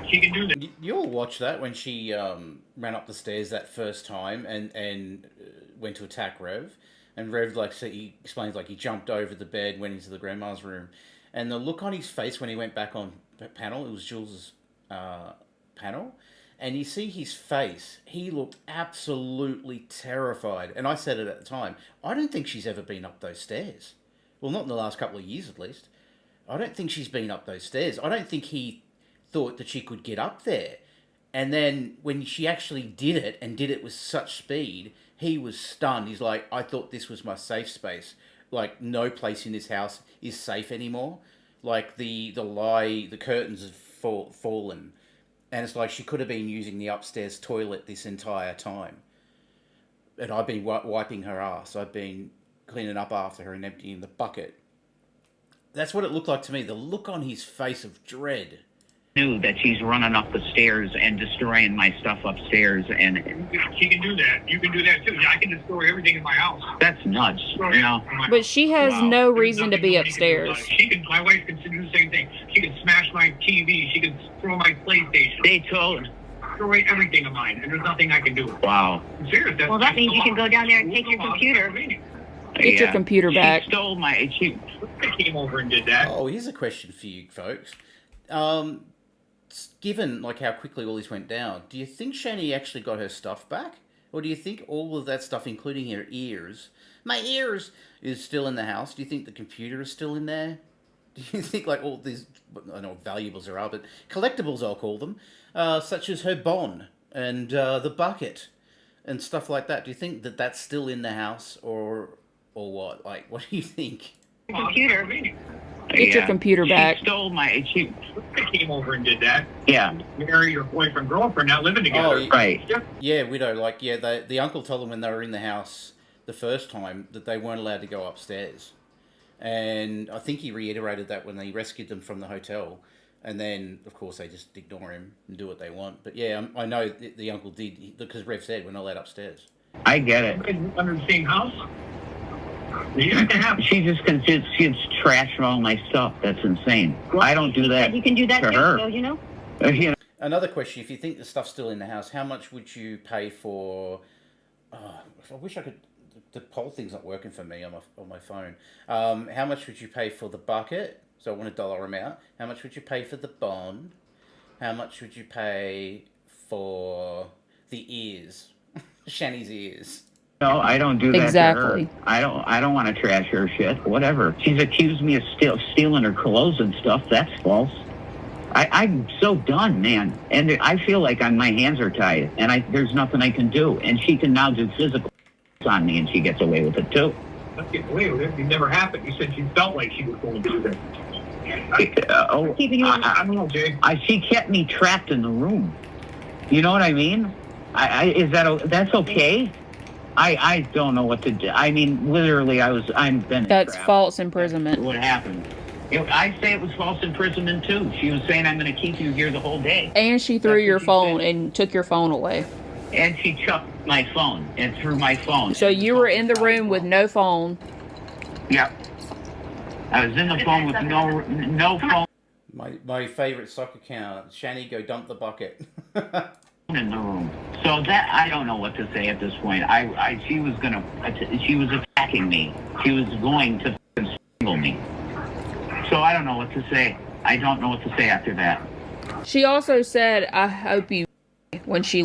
She can do that. You all watched that when she ran up the stairs that first time and went to attack Rev. And Rev, he explains, he jumped over the bed, went into the grandma's room. And the look on his face when he went back on panel, it was Jules' panel, and you see his face, he looked absolutely terrified. And I said it at the time, I don't think she's ever been up those stairs. Well, not in the last couple of years, at least. I don't think she's been up those stairs. I don't think he thought that she could get up there. And then when she actually did it, and did it with such speed, he was stunned. He's like, I thought this was my safe space. No place in this house is safe anymore. The curtains have fallen. And it's like she could have been using the upstairs toilet this entire time. And I've been wiping her ass. I've been cleaning up after her and emptying the bucket. That's what it looked like to me. The look on his face of dread. knew that she's running up the stairs and destroying my stuff upstairs. And She can do that. You can do that too. I can destroy everything in my house. that's nuts. But she has Wow. no There's reason to nothing be nobody can do about upstairs. it. She can. My wife can do the same thing. She can smash my TV. She can throw my PlayStation. They told. Destroy everything of mine, and there's nothing I can do. Wow. I'm serious. Well, that means you can go down there and take your computer. Get your computer back. She stole my. She, I came over and did that. Oh, here's a question for you folks. Given how quickly all this went down, do you think Shanny actually got her stuff back? Or do you think all of that stuff, including her ears, my ears, is still in the house? Do you think the computer is still in there? Do you think all these, I don't know what valuables there are, but collectibles I'll call them, such as her bon and the bucket and stuff like that, do you think that that's still in the house or what? What do you think? Computer. Get your computer back. She stole my... She came over and did that. Yeah. Marry your boyfriend, girlfriend, now living together. Oh, right. Yeah, widow. Like, yeah, the uncle told them when they were in the house the first time that they weren't allowed to go upstairs. And I think he reiterated that when they rescued them from the hotel. And then, of course, they just ignore him and do what they want. But yeah, I know the uncle did, because Rev said we're not allowed upstairs. I get it. Under the same house? You have to have... She just considers she's trashing all my stuff. That's insane. Well, I don't do that. You can do that to too, her. so, you know? You know. Another question: if you think the stuff's still in the house, how much would you pay for? I wish I could. The poll thing's not working for me on my phone. How much would you pay for the bucket? So I want a dollar amount. How much would you pay for the bond? How much would you pay for the ears? Shanny's ears. No, I don't do that Exactly. to her. I don't want to trash her shit. Whatever. She's accused me of stealing her clothes and stuff. That's false. I'm so done, man. And I feel like my hands are tied, and there's nothing I can do. And she can now do physical on me, and she gets away with it too. Let's get away with it. It never happened. You said she felt like she was going to do that. Keeping you in I don't know, Jay. She kept me trapped in the room. You know what I mean? That's okay? I don't know what to do. I mean, literally, I'm been. That's trapped. false imprisonment. What happened? I say it was false imprisonment too. She was saying I'm going to keep you here the whole day. And she threw your phone and took your phone away. And she chucked my phone and threw my phone. So you were in the room with no phone. Yep. I was in the phone with no phone My favourite soccer account, Shanny, go dump the bucket. in the room. So that I don't know what to say at this point. She was attacking me. She was going to strangle me. So I don't know what to say. I don't know what to say after that. She also said, "I hope you," when she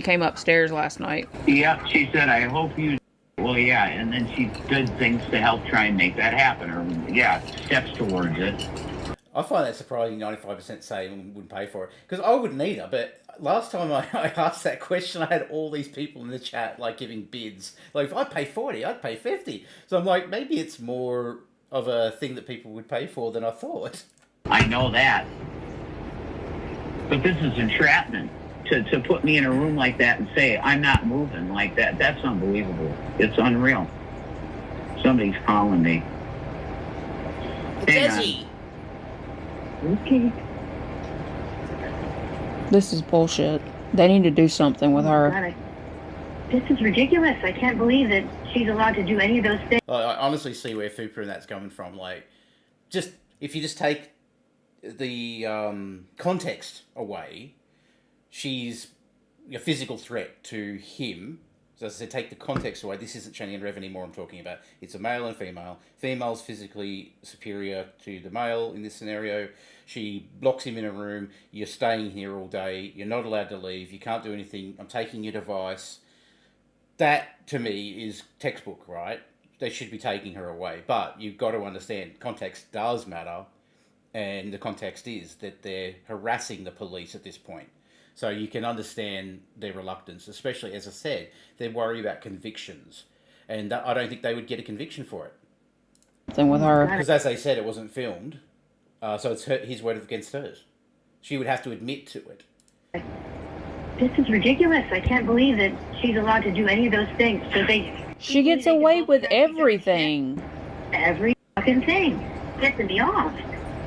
came upstairs last night. Yep, she said, "I hope you." Well, yeah, and then she did things to help try and make that happen, or steps towards it. I find that surprising. 95% say wouldn't pay for it, because I wouldn't either. But last time I asked that question, I had all these people in the chat like giving bids. Like, if I'd pay 40, I'd pay 50. So I'm like, maybe it's more of a thing that people would pay for than I thought. I know that. But this is entrapment. To put me in a room like that and say, I'm not moving like that, that's unbelievable. It's unreal. Somebody's calling me. Desi! Okay. This is bullshit. They need to do something with her. God, this is ridiculous. I can't believe that she's allowed to do any of those things. I honestly see where Fupa and that's coming from. Like, just if you just take the context away, she's a physical threat to him. So as I said, take the context away. This isn't Shanny and Rev anymore I'm talking about. It's a male and female. Female's physically superior to the male in this scenario. She blocks him in a room. You're staying here all day. You're not allowed to leave. You can't do anything. I'm taking your device. That, to me, is textbook, right? They should be taking her away. But you've got to understand, context does matter. And the context is that they're harassing the police at this point. So you can understand their reluctance, especially, as I said, they're worried about convictions. And I don't think they would get a conviction for it. Something with her. Because as they said, it wasn't filmed. So it's his word against hers. She would have to admit to it. This is ridiculous. I can't believe that she's allowed to do any of those things. So She gets away with everything. Every fucking thing. Pissing me off.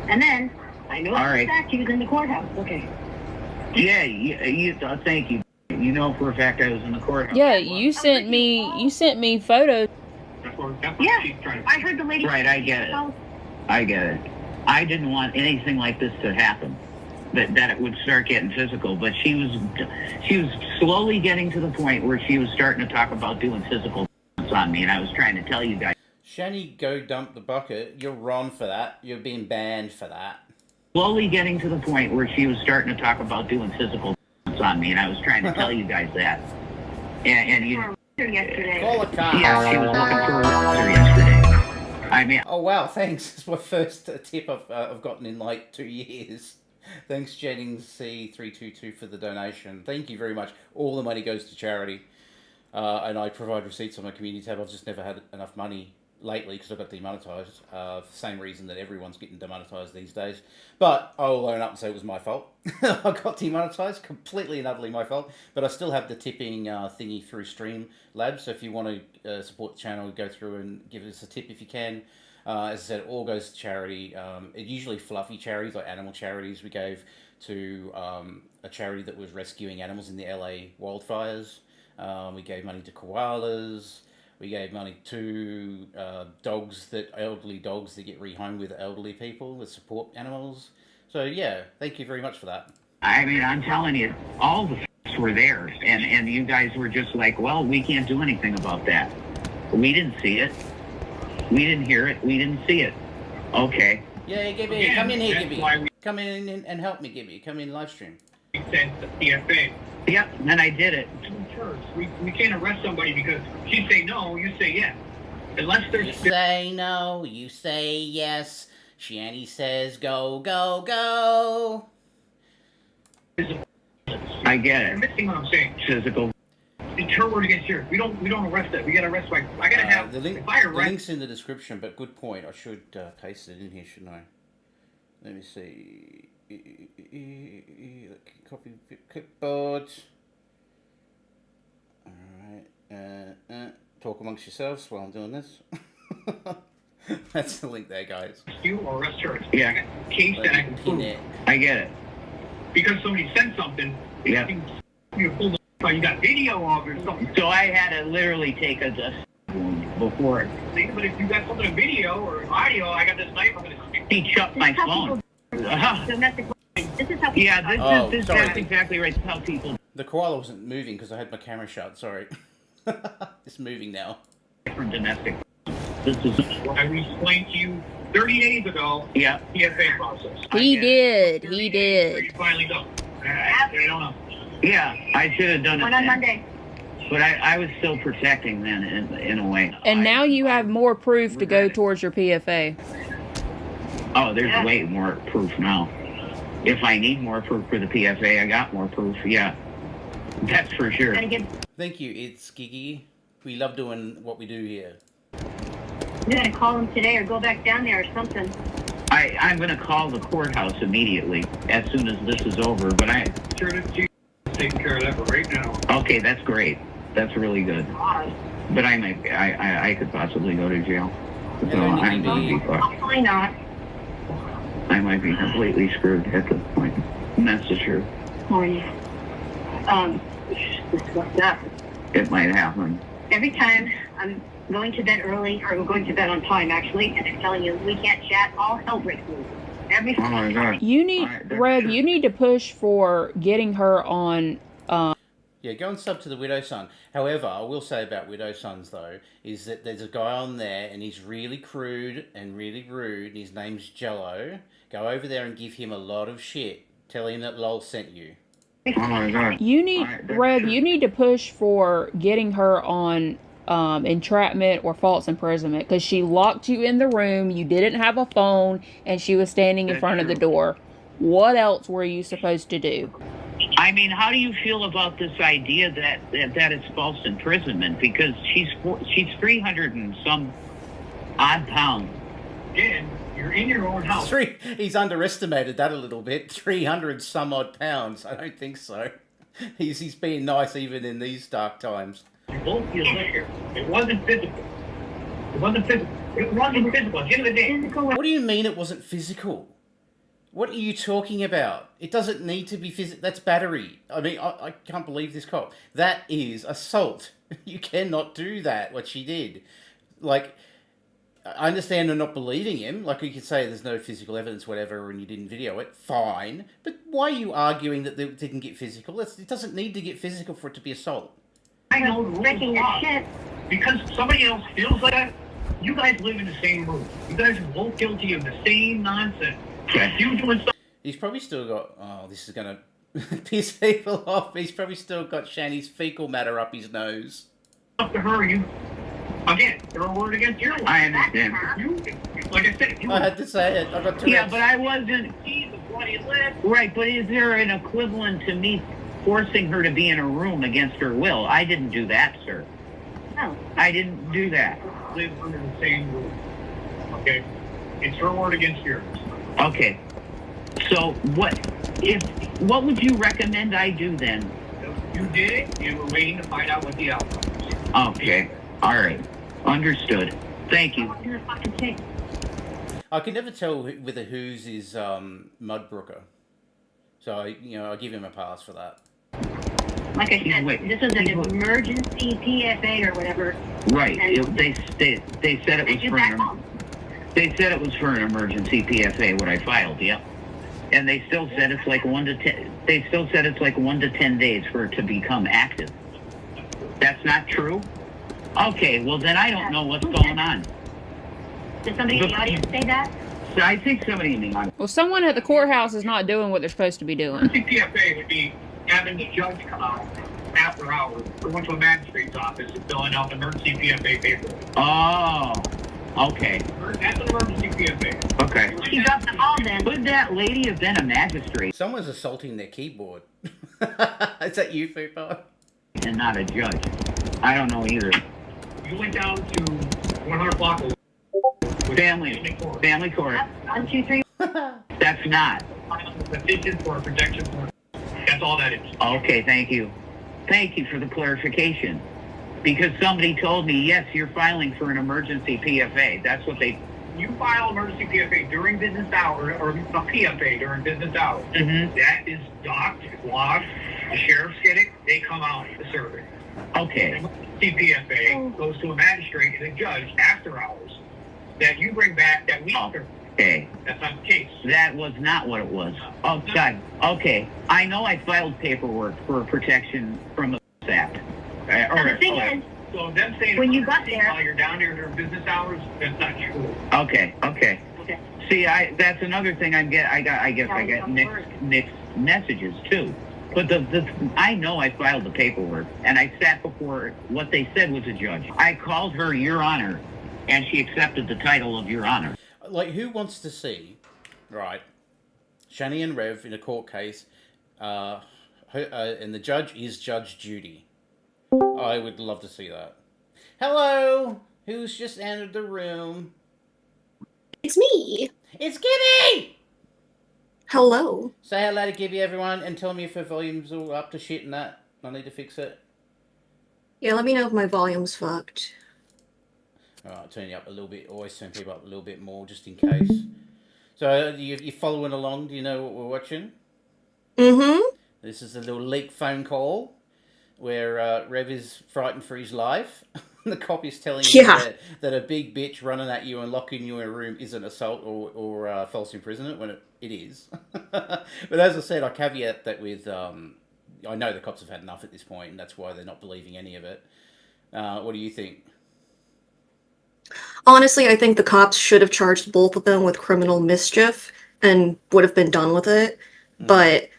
And then, I know for a fact she was in the courthouse. Okay. Yeah, thank you. You know for a fact I was in the courthouse. Yeah, you sent me photos. Yeah, I heard the lady. Right, I get it. I get it. I didn't want anything like this to happen. That it would start getting physical, but she was slowly getting to the point where she was starting to talk about doing physical on me, and I was trying to tell you guys. Shanny, go dump the bucket. You're wrong for that. You're being banned for that. Slowly getting to the point where she was starting to talk about doing physical on me, and I was trying to tell you guys that. And you. Yesterday. Call a car. Yeah, she was looking for a officer yesterday. I mean. Oh wow, thanks. It's my first tip I've gotten in like 2 years. Thanks, Jennings C322 for the donation. Thank you very much. All the money goes to charity, and I provide receipts on my community tab. I've just never had enough money lately because I got demonetized. For the same reason that everyone's getting demonetized these days. But I will own up and say it was my fault. I got demonetized, completely and utterly my fault. But I still have the tipping thingy through Streamlabs. So if you want to support the channel, go through and give us a tip if you can. As I said, it all goes to charity. Usually fluffy charities, like animal charities. We gave to a charity that was rescuing animals in the LA wildfires. We gave money to koalas. We gave money to elderly dogs that get rehomed with elderly people that support animals. So yeah, thank you very much for that. I mean, I'm telling you, all the facts were there, and you guys were just like, well, we can't do anything about that. We didn't see it. We didn't hear it. We didn't see it. Okay. Yeah, Gibby, come in here, Gibby. Come in and help me, Gibby. Come in live stream. We sent the PFA. Yep, and I did it. We can't arrest somebody because she say no, you say yes. Unless there's... You say no, you say yes. Shanny says go, go, go. I get You're it. missing what I'm saying. Physical. It's her word against yours. We don't arrest that. We gotta arrest like I gotta have The arrest. link's in the description, but good point. I should paste it in here, shouldn't I? Let me see. Copy clipboard. Alright. Talk amongst yourselves while I'm doing this. That's the link there, guys. You or arrest her. Yeah. I got a case that I can prove. I get it. Because somebody sent something. Yeah. You pulled you got video of it or something. So I had to literally take a before it. But if you got something on video or audio, I got this knife. I'm gonna He shut my phone. Domestic. This is how. Yeah, this sorry. that's exactly right. This is how people The koala wasn't moving because I had my camera shut, sorry. It's moving now. from domestic. This is I explained to you 30 days ago. yeah. PFA process. He did. 30 He days, did. You finally done. I don't know. Yeah, I should have done it One on then. Monday. But I was still protecting then in a way. And now you have more proof to go towards your PFA. Oh, there's way more proof now. If I need more proof for the PFA, I got more proof. Yeah, that's for sure. Gonna get. Thank you, it's Gigi. We love doing what we do here. You're gonna call him today or go back down there or something. I'm going to call the courthouse immediately as soon as this is over. But Sure, she's taking care of that for right now. okay, that's great. That's really good. But I could possibly go to jail. So Hello, I'm Nikki. Hopefully not. I might be completely screwed at this point. And that's the truth. This fucked up. It might happen. Every time I'm going to bed early, or I'm going to bed on time actually, and I'm telling you we can't chat, all hell breaks loose. Every Oh my God. You need, Alright, that's Rev, true. you need to push for getting her on. Yeah, go and sub to the Widow Son. However, I will say about Widow Sons, though, is that there's a guy on there, and he's really crude and really rude, and his name's Jello. Go over there and give him a lot of shit. Tell him that LOL sent you. Oh my God. You need, Alright, that's Rev, true. you need to push for getting her on entrapment or false imprisonment because she locked you in the room. You didn't have a phone, and she was standing in That's front of the true. door. What else were you supposed to do? I mean, how do you feel about this idea that it's false imprisonment? Because she's 300 and some odd pounds. Again, you're in your own house. He's underestimated that a little bit. 300 some odd pounds. I don't think so. He's being nice even in these dark times. You both feel liquor. It wasn't physical. It wasn't physical. It wasn't physical. At the end of the day. physical. What do you mean it wasn't physical? What are you talking about? It doesn't need to be physical. That's battery. I mean, I can't believe this cop. That is assault. You cannot do that, what she did. Like, I understand I'm not believing him. Like, you could say there's no physical evidence, whatever, and you didn't video it. Fine. But why are you arguing that they didn't get physical? It doesn't need to get physical for it to be assault. I know the rules Breaking of the law. shit. Because somebody else feels like that, you guys live in the same room. You guys are both guilty of the same nonsense. Okay. You doing stuff He's probably still got... Oh, this is going to piss people off. He's probably still got Shanny's fecal matter up his nose. to her, you... Again, they're a word against your word. I understand. You, like I said, you I had to say it. I got to Yeah, but I wasn't... Right, but is there an equivalent to me forcing her to be in a room against her will? I didn't do that, sir. Oh. I didn't do that. Live under the same rule. Okay? It's her word against yours. Okay. So what would you recommend I do then? You did it, and we're waiting to find out what the outcome is. Okay. All right. Understood. Thank you. In the fucking thing. I can never tell whether whose is Mudbrooker. So, I give him a pass for that. Like I said, Wait. this is an emergency PFA or whatever. Right. And- They said it I was do for back an home. they said it was for an emergency PFA. What I filed, yep. And they still said it's like 1 to 10. They still said it's like 1 to 10 days for it to become active. That's not true. Okay. Well, then I don't know what's going on. Did somebody in the audience say that? So I think somebody in the audience. Well, someone at the courthouse is not doing what they're supposed to be doing. Emergency PFA would be having the judge come out after hours, going to a magistrate's office and filling out the emergency PFA paperwork. Oh. Okay. That's an emergency PFA. Okay. He dropped the ball then. Would that lady have been a magistrate Someone's assaulting their keyboard. Is that you, Fupo? and not a judge? I don't know either. You went down to 100 block of Family court. 1, 2, 3. That's not. petition for a protection order. That's all that is. Okay, thank you. Thank you for the clarification. Because somebody told me, yes, you're filing for an emergency PFA. That's what they... You file emergency PFA during business hours, or a PFA during business hours. Mm-hmm. That is docked, logged. The sheriffs get it. They come out to serve it. Okay. Emergency PFA goes to a magistrate and a judge after hours. That you bring back that we serve. Okay. That's not the case. That was not what it was. Oh, God. Okay. I know I filed paperwork for protection from the act. Now, the thing is, So them saying When you got there- while you're down there during business hours, that's not true. Okay. okay. See, that's another thing I guess I got mixed messages too. But I know I filed the paperwork and I sat before what they said was a judge. I called her Your Honor, and she accepted the title of Your Honor. Like, who wants to see, right, Shanny and Rev in a court case, and the judge is Judge Judy? I would love to see that. Hello! Who's just entered the room? It's me. It's Gibby! Hello. Say hello to Gibby, everyone, and tell me if her volume's all up to shit and that. I need to fix it. Yeah, let me know if my volume's fucked. Alright, turn you up a little bit. Always turn people up a little bit more, just in case. So, you're following along? Do you know what we're watching? Mm-hmm. This is a little leak phone call where Rev is frightened for his life. The cop is telling you that a big bitch running at you and locking you in a room isn't assault or false imprisonment when it is. But as I said, I caveat that with, I know the cops have had enough at this point, and that's why they're not believing any of it. What do you think? Honestly, I think the cops should have charged both of them with criminal mischief and would have been done with it. But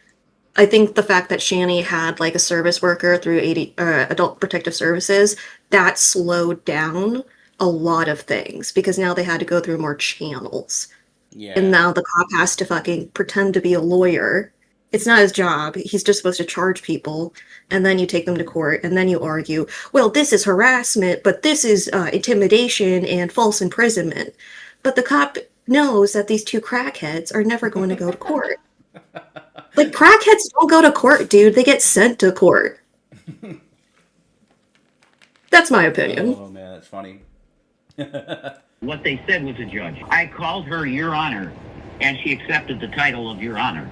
I think the fact that Shanny had like a service worker through Adult Protective Services, that slowed down a lot of things because now they had to go through more channels. Yeah. And now the cop has to fucking pretend to be a lawyer. It's not his job. He's just supposed to charge people, and then you take them to court, and then you argue, well, this is harassment, but this is intimidation and false imprisonment. But the cop knows that these two crackheads are never going to go to court. Like, crackheads don't go to court, dude. They get sent to court. That's my opinion. Oh, man, that's funny. What they said was a judge. I called her Your Honor, and she accepted the title of Your Honor.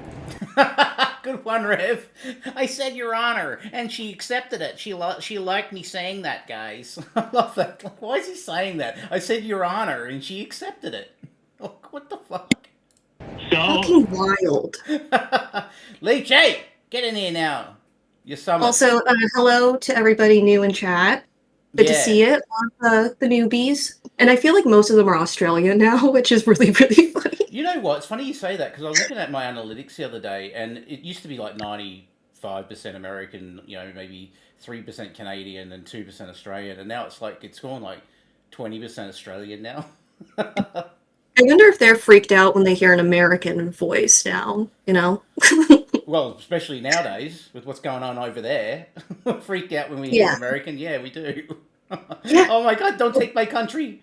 Good one, Rev. I said Your Honor, and she accepted it. She liked me saying that, guys. I love that. Like, why is he saying that? I said Your Honor, and she accepted it. Like, what the fuck? So, Fucking wild. Lee J, get in here now. Your summer. Also, hello to everybody new in chat. Good to Yeah. see it, the newbies. And I feel like most of them are Australian now, which is really, really funny. You know what? It's funny you say that, because I was looking at my analytics the other day, and it used to be like 95% American, maybe 3% Canadian and 2% Australian, and now it's gone like 20% Australian now. I wonder if they're freaked out when they hear an American voice now, you know? Well, especially nowadays, with what's going on over there. Freaked out when we hear American. Yeah, we do. Yeah. Oh my God! Don't take my country.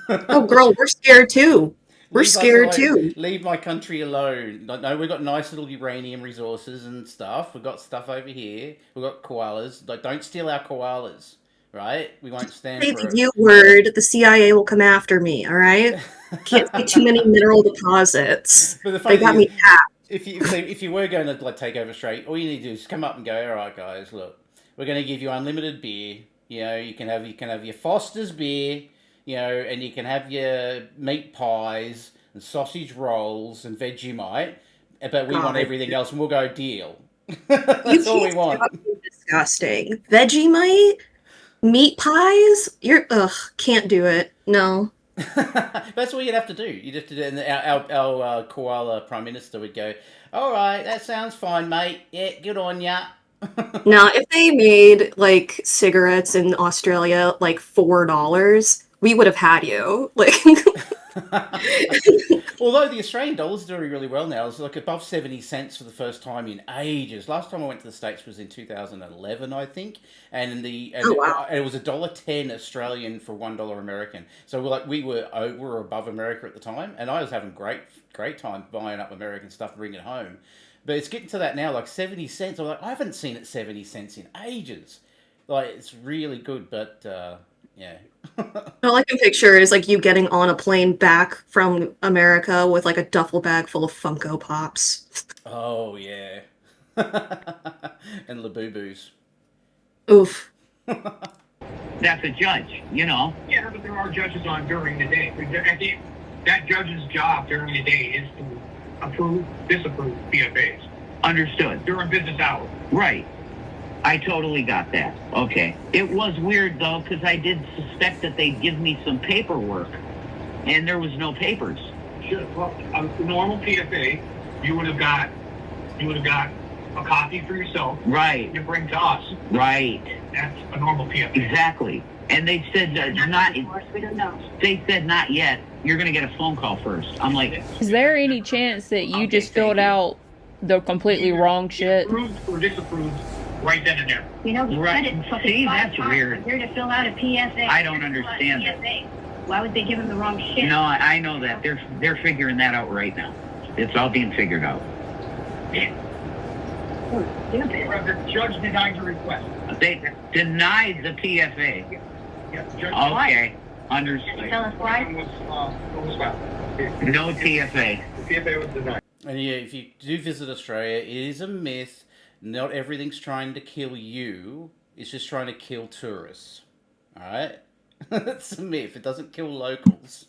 Oh, girl, we're scared too. We're Leave us scared alone. too. Leave my country alone. No, we've got nice little uranium resources and stuff. We've got stuff over here. We've got koalas. Like, don't steal our koalas, right? We won't stand Say for the it. U word, the CIA will come after me, all right? Can't say too many mineral deposits. But the They funny thing got is, me tapped. if you were going to like take over Australia, all you need to do is come up and go. All right, guys, look, we're going to give you unlimited beer. You know, you can have your Foster's beer. You know, and you can have your meat pies and sausage rolls and Vegemite. But we want God. everything else, and we'll go deal. You That's all we can't want. stop being disgusting. Vegemite? Meat pies? Can't do it. No. That's what you'd have to do. You'd have to do, and our koala prime minister would go, "All right, that sounds fine, mate. Yeah, good on ya." Now, if they made like cigarettes in Australia like $4, we would have had you. Like Although the Australian dollar's doing really well now, it's like above 70 cents for the first time in ages. Last time I went to the States was in 2011, I think, and Oh wow. it was $1.10 Australian for $1 American. So we were above America at the time, and I was having great time buying up American stuff and bringing it home. But it's getting to that now, like 70 cents. I'm like, I haven't seen it 70 cents in ages. Like, it's really good, but yeah. All I can picture is like you getting on a plane back from America with like a duffel bag full of Funko Pops. Oh, yeah. And Labubu's. Oof. That's a judge, you know. Yeah, but there are judges on during the day. That judge's job during the day is to approve, disapprove PFAs Understood. during business hours. Right. I totally got that. Okay. It was weird, though, because I did suspect that they'd give me some paperwork, and there was no papers. Sure. Well, a normal PFA, you would have got a copy for yourself. Right. You bring to us. Right. That's a normal PFA. Exactly. And they said not. We don't know. They said not yet. You're gonna get a phone call first. I'm like, Is there any chance that you just filled out the completely wrong shit? Approved or disapproved right then and there. You know, he Right. said it fucking See, 5 that's times. weird. I'm here to fill out a PSA. I don't Fill out a understand it. PSA. Why would they give him the wrong shit? no, I know that. They're figuring that out right now. It's all being figured out. Stupid. The judge denied your request. They denied the PFA. Yeah, the judge Okay. Tell Understood. us why. was found. No TFA. The PFA was denied. And yeah, if you do visit Australia, it is a myth. Not everything's trying to kill you. It's just trying to kill tourists. All right? That's a myth. It doesn't kill locals.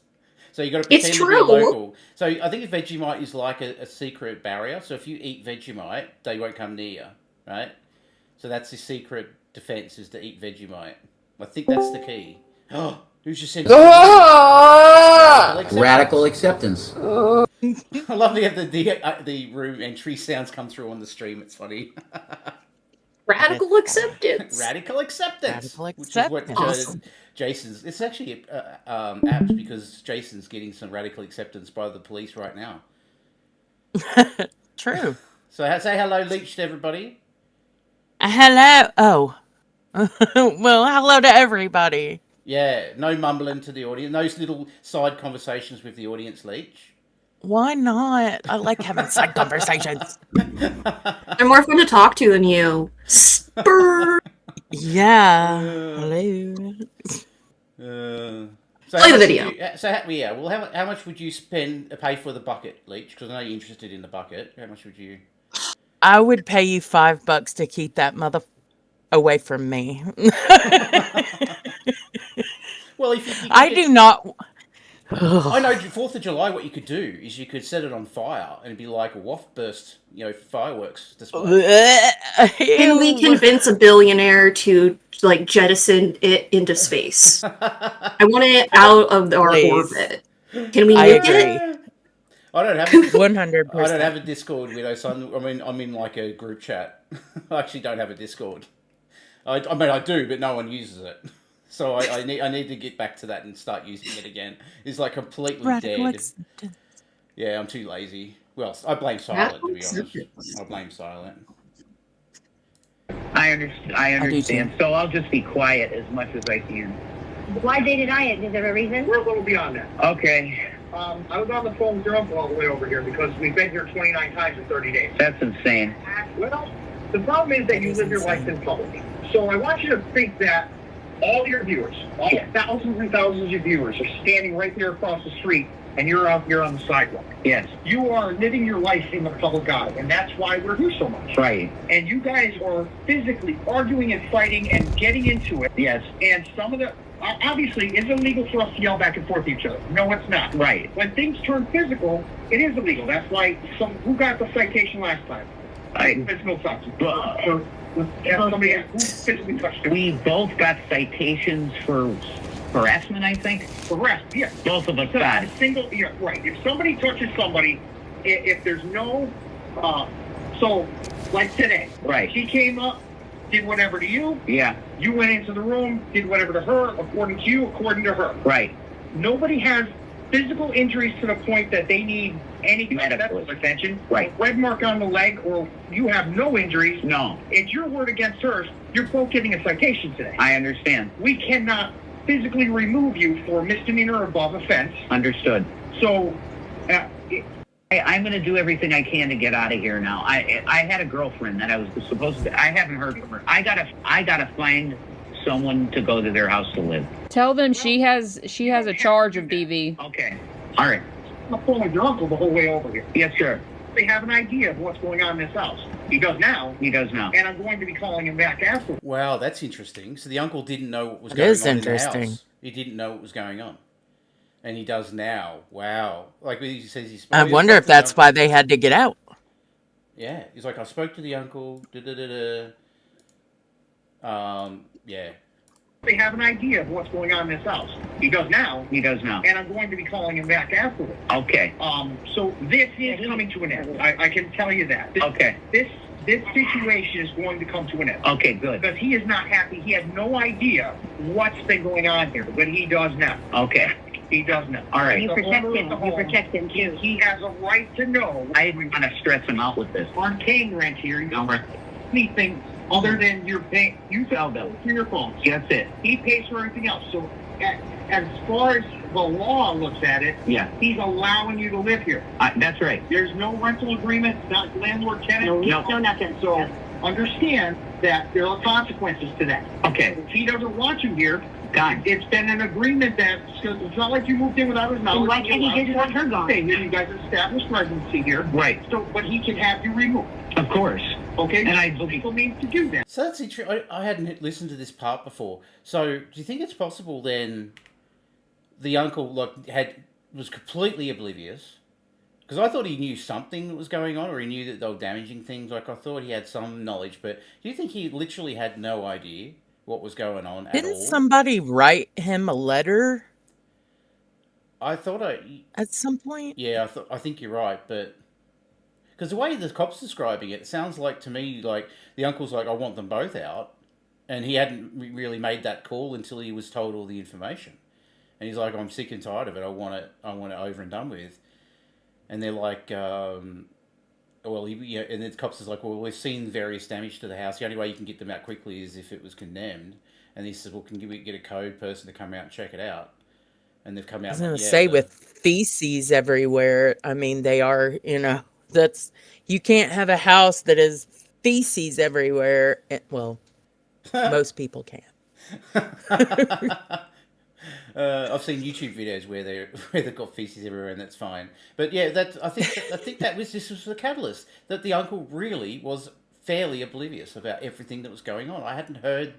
So you got to pretend It's to be a true. local. So I think Vegemite is like a secret barrier. So if you eat Vegemite, they won't come near you, right? So that's the secret defense, is to eat Vegemite. I think that's the key. Oh, who's just sent? Radical acceptance. I love the room entry sounds come through on the stream. It's funny. Radical acceptance. Radical acceptance. Radical Which is what acceptance. Jason's. It's actually apt because Jason's getting some radical acceptance by the police right now. True. So say hello, Leech, to everybody. Hello. Oh. Well, hello to everybody. Yeah, no mumbling to the audience. Those little side conversations with the audience, Leech. Why not? I like having side conversations. They're more fun to talk to than you. Spur. Yeah. Hello. So Play the video. How much would you pay for the bucket, Leech? Because I know you're interested in the bucket. How much would you? I would pay you $5 to keep that mother away from me. Well, if you I do not. I know 4th of July. What you could do is you could set it on fire and it'd be like a waft burst, fireworks display. Can we convince a billionaire to like jettison it into space? I want it out of our Please. orbit. Can we I nuke agree. it? I don't have. 100%. I don't have a Discord, Widow Son. I'm in like a group chat. I actually don't have a Discord. I mean, I do, but no one uses it. So I need to get back to that and start using it again. It's like completely Radical dead. acceptance. Yeah, I'm too lazy. Well, I blame Silent, to be honest. I blame Silent. I I understand. So I'll just be quiet as much as I can. Why they deny it? Is there a reason? We're a little beyond that. Okay. I was on the phone with your uncle all the way over here because we've been here 29 times in 30 days. That's insane. Well, the problem is that you live your life in public. So I want you to think that all your viewers, all thousands and thousands of viewers are standing right there across the street and you're out here on the sidewalk. Yes. You are living your life in the public eye, and that's why we're here so much. Right. And you guys are physically arguing and fighting and getting into it. Yes. And some of the, obviously, it's illegal for us to yell back and forth at each other. No, it's not. Right. When things turn physical, it is illegal. That's why who got the citation last time? Physical substance. Somebody who physically touched it. We both got citations for harassment, I think. Harassment, yes. Both of us got it. Right. If somebody touches somebody, if there's no, so like today, right? She came up, did whatever to you. Yeah. You went into the room, did whatever to her, according to you, according to her. Right. Nobody has physical injuries to the point that they need any medical attention. Right. A red mark on the leg, or you have no injuries. No. It's your word against hers. You're both getting a citation today. I understand. We cannot physically remove you for misdemeanor or above offense. Understood. So, I'm going to do everything I can to get out of here now. I had a girlfriend that I was supposed to. I haven't heard from her. I gotta find someone to go to their house to live. Tell them she has a charge of DV. Okay. All right. I'm phone with your uncle the whole way over here. Yes, sir. They have an idea of what's going on in this house. He does now. He does now. And I'm going to be calling him back after. Wow, that's interesting. So the uncle didn't know what was going on in the house. He didn't know what was going on. And he does now. Wow. Like he says he's... I wonder if that's why they had to get out. Yeah. He's like, I spoke to the uncle. Yeah. They have an idea of what's going on in this house. He does now. He does now. And I'm going to be calling him back afterwards. Okay. So this is coming to an end. I can tell you that. Okay. This situation is going to come to an end. Okay, good. Because he is not happy. He has no idea what's been going on here, but he does now. Okay. He does now. All right. You protect him. You protect him too. He has a right to know. I didn't want to stress him out with this. On paying rent here, you don't anything other than your pay. You sell bills through your phone. That's it. He pays for everything else. So as far as the law looks at it, yeah, he's allowing you to live here. That's right. There's no rental agreement, not landlord-tenant. No, nothing. So understand that there are consequences to that. Okay. If he doesn't want you here, it's been an agreement that it's not like you moved in without his knowledge. So why can't he just want her gone? You guys established residency here. Right. So, but he can have you removed. Of course. Okay. And I people need to do that. So that's interesting. I hadn't listened to this part before. So do you think it's possible then the uncle was completely oblivious? Because I thought he knew something that was going on, or he knew that they were damaging things. Like I thought he had some knowledge, but do you think he literally had no idea what was going on at all? Didn't somebody write him a letter? I thought at some point. Yeah, I think you're right, but because the way the cop's describing it, it sounds like to me like the uncle's like, I want them both out, and he hadn't really made that call until he was told all the information, and he's like, I'm sick and tired of it. I want it over and done with, and they're like, and the cops is like, well, we've seen various damage to the house. The only way you can get them out quickly is if it was condemned. And he says, well, can we get a code person to come out and check it out? And they've come out. I was going to say, with feces everywhere, I mean, they are, you can't have a house that is feces everywhere. Well, most people can. I've seen YouTube videos where they've got feces everywhere, and that's fine. But yeah, I think this was the catalyst, that the uncle really was fairly oblivious about everything that was going on. I hadn't heard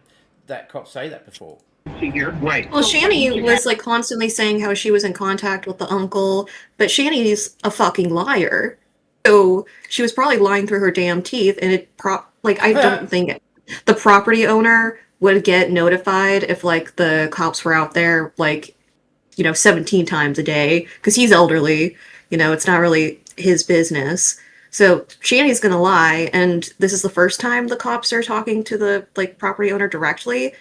that cop say that before. Here, right? Well, Shanny was constantly saying how she was in contact with the uncle, but Shanny's a fucking liar. So she was probably lying through her damn teeth, and I don't think the property owner would get notified if the cops were out there 17 times a day, because he's elderly. It's not really his business. So Shanny's gonna lie, and this is the first time the cops are talking to the property owner directly.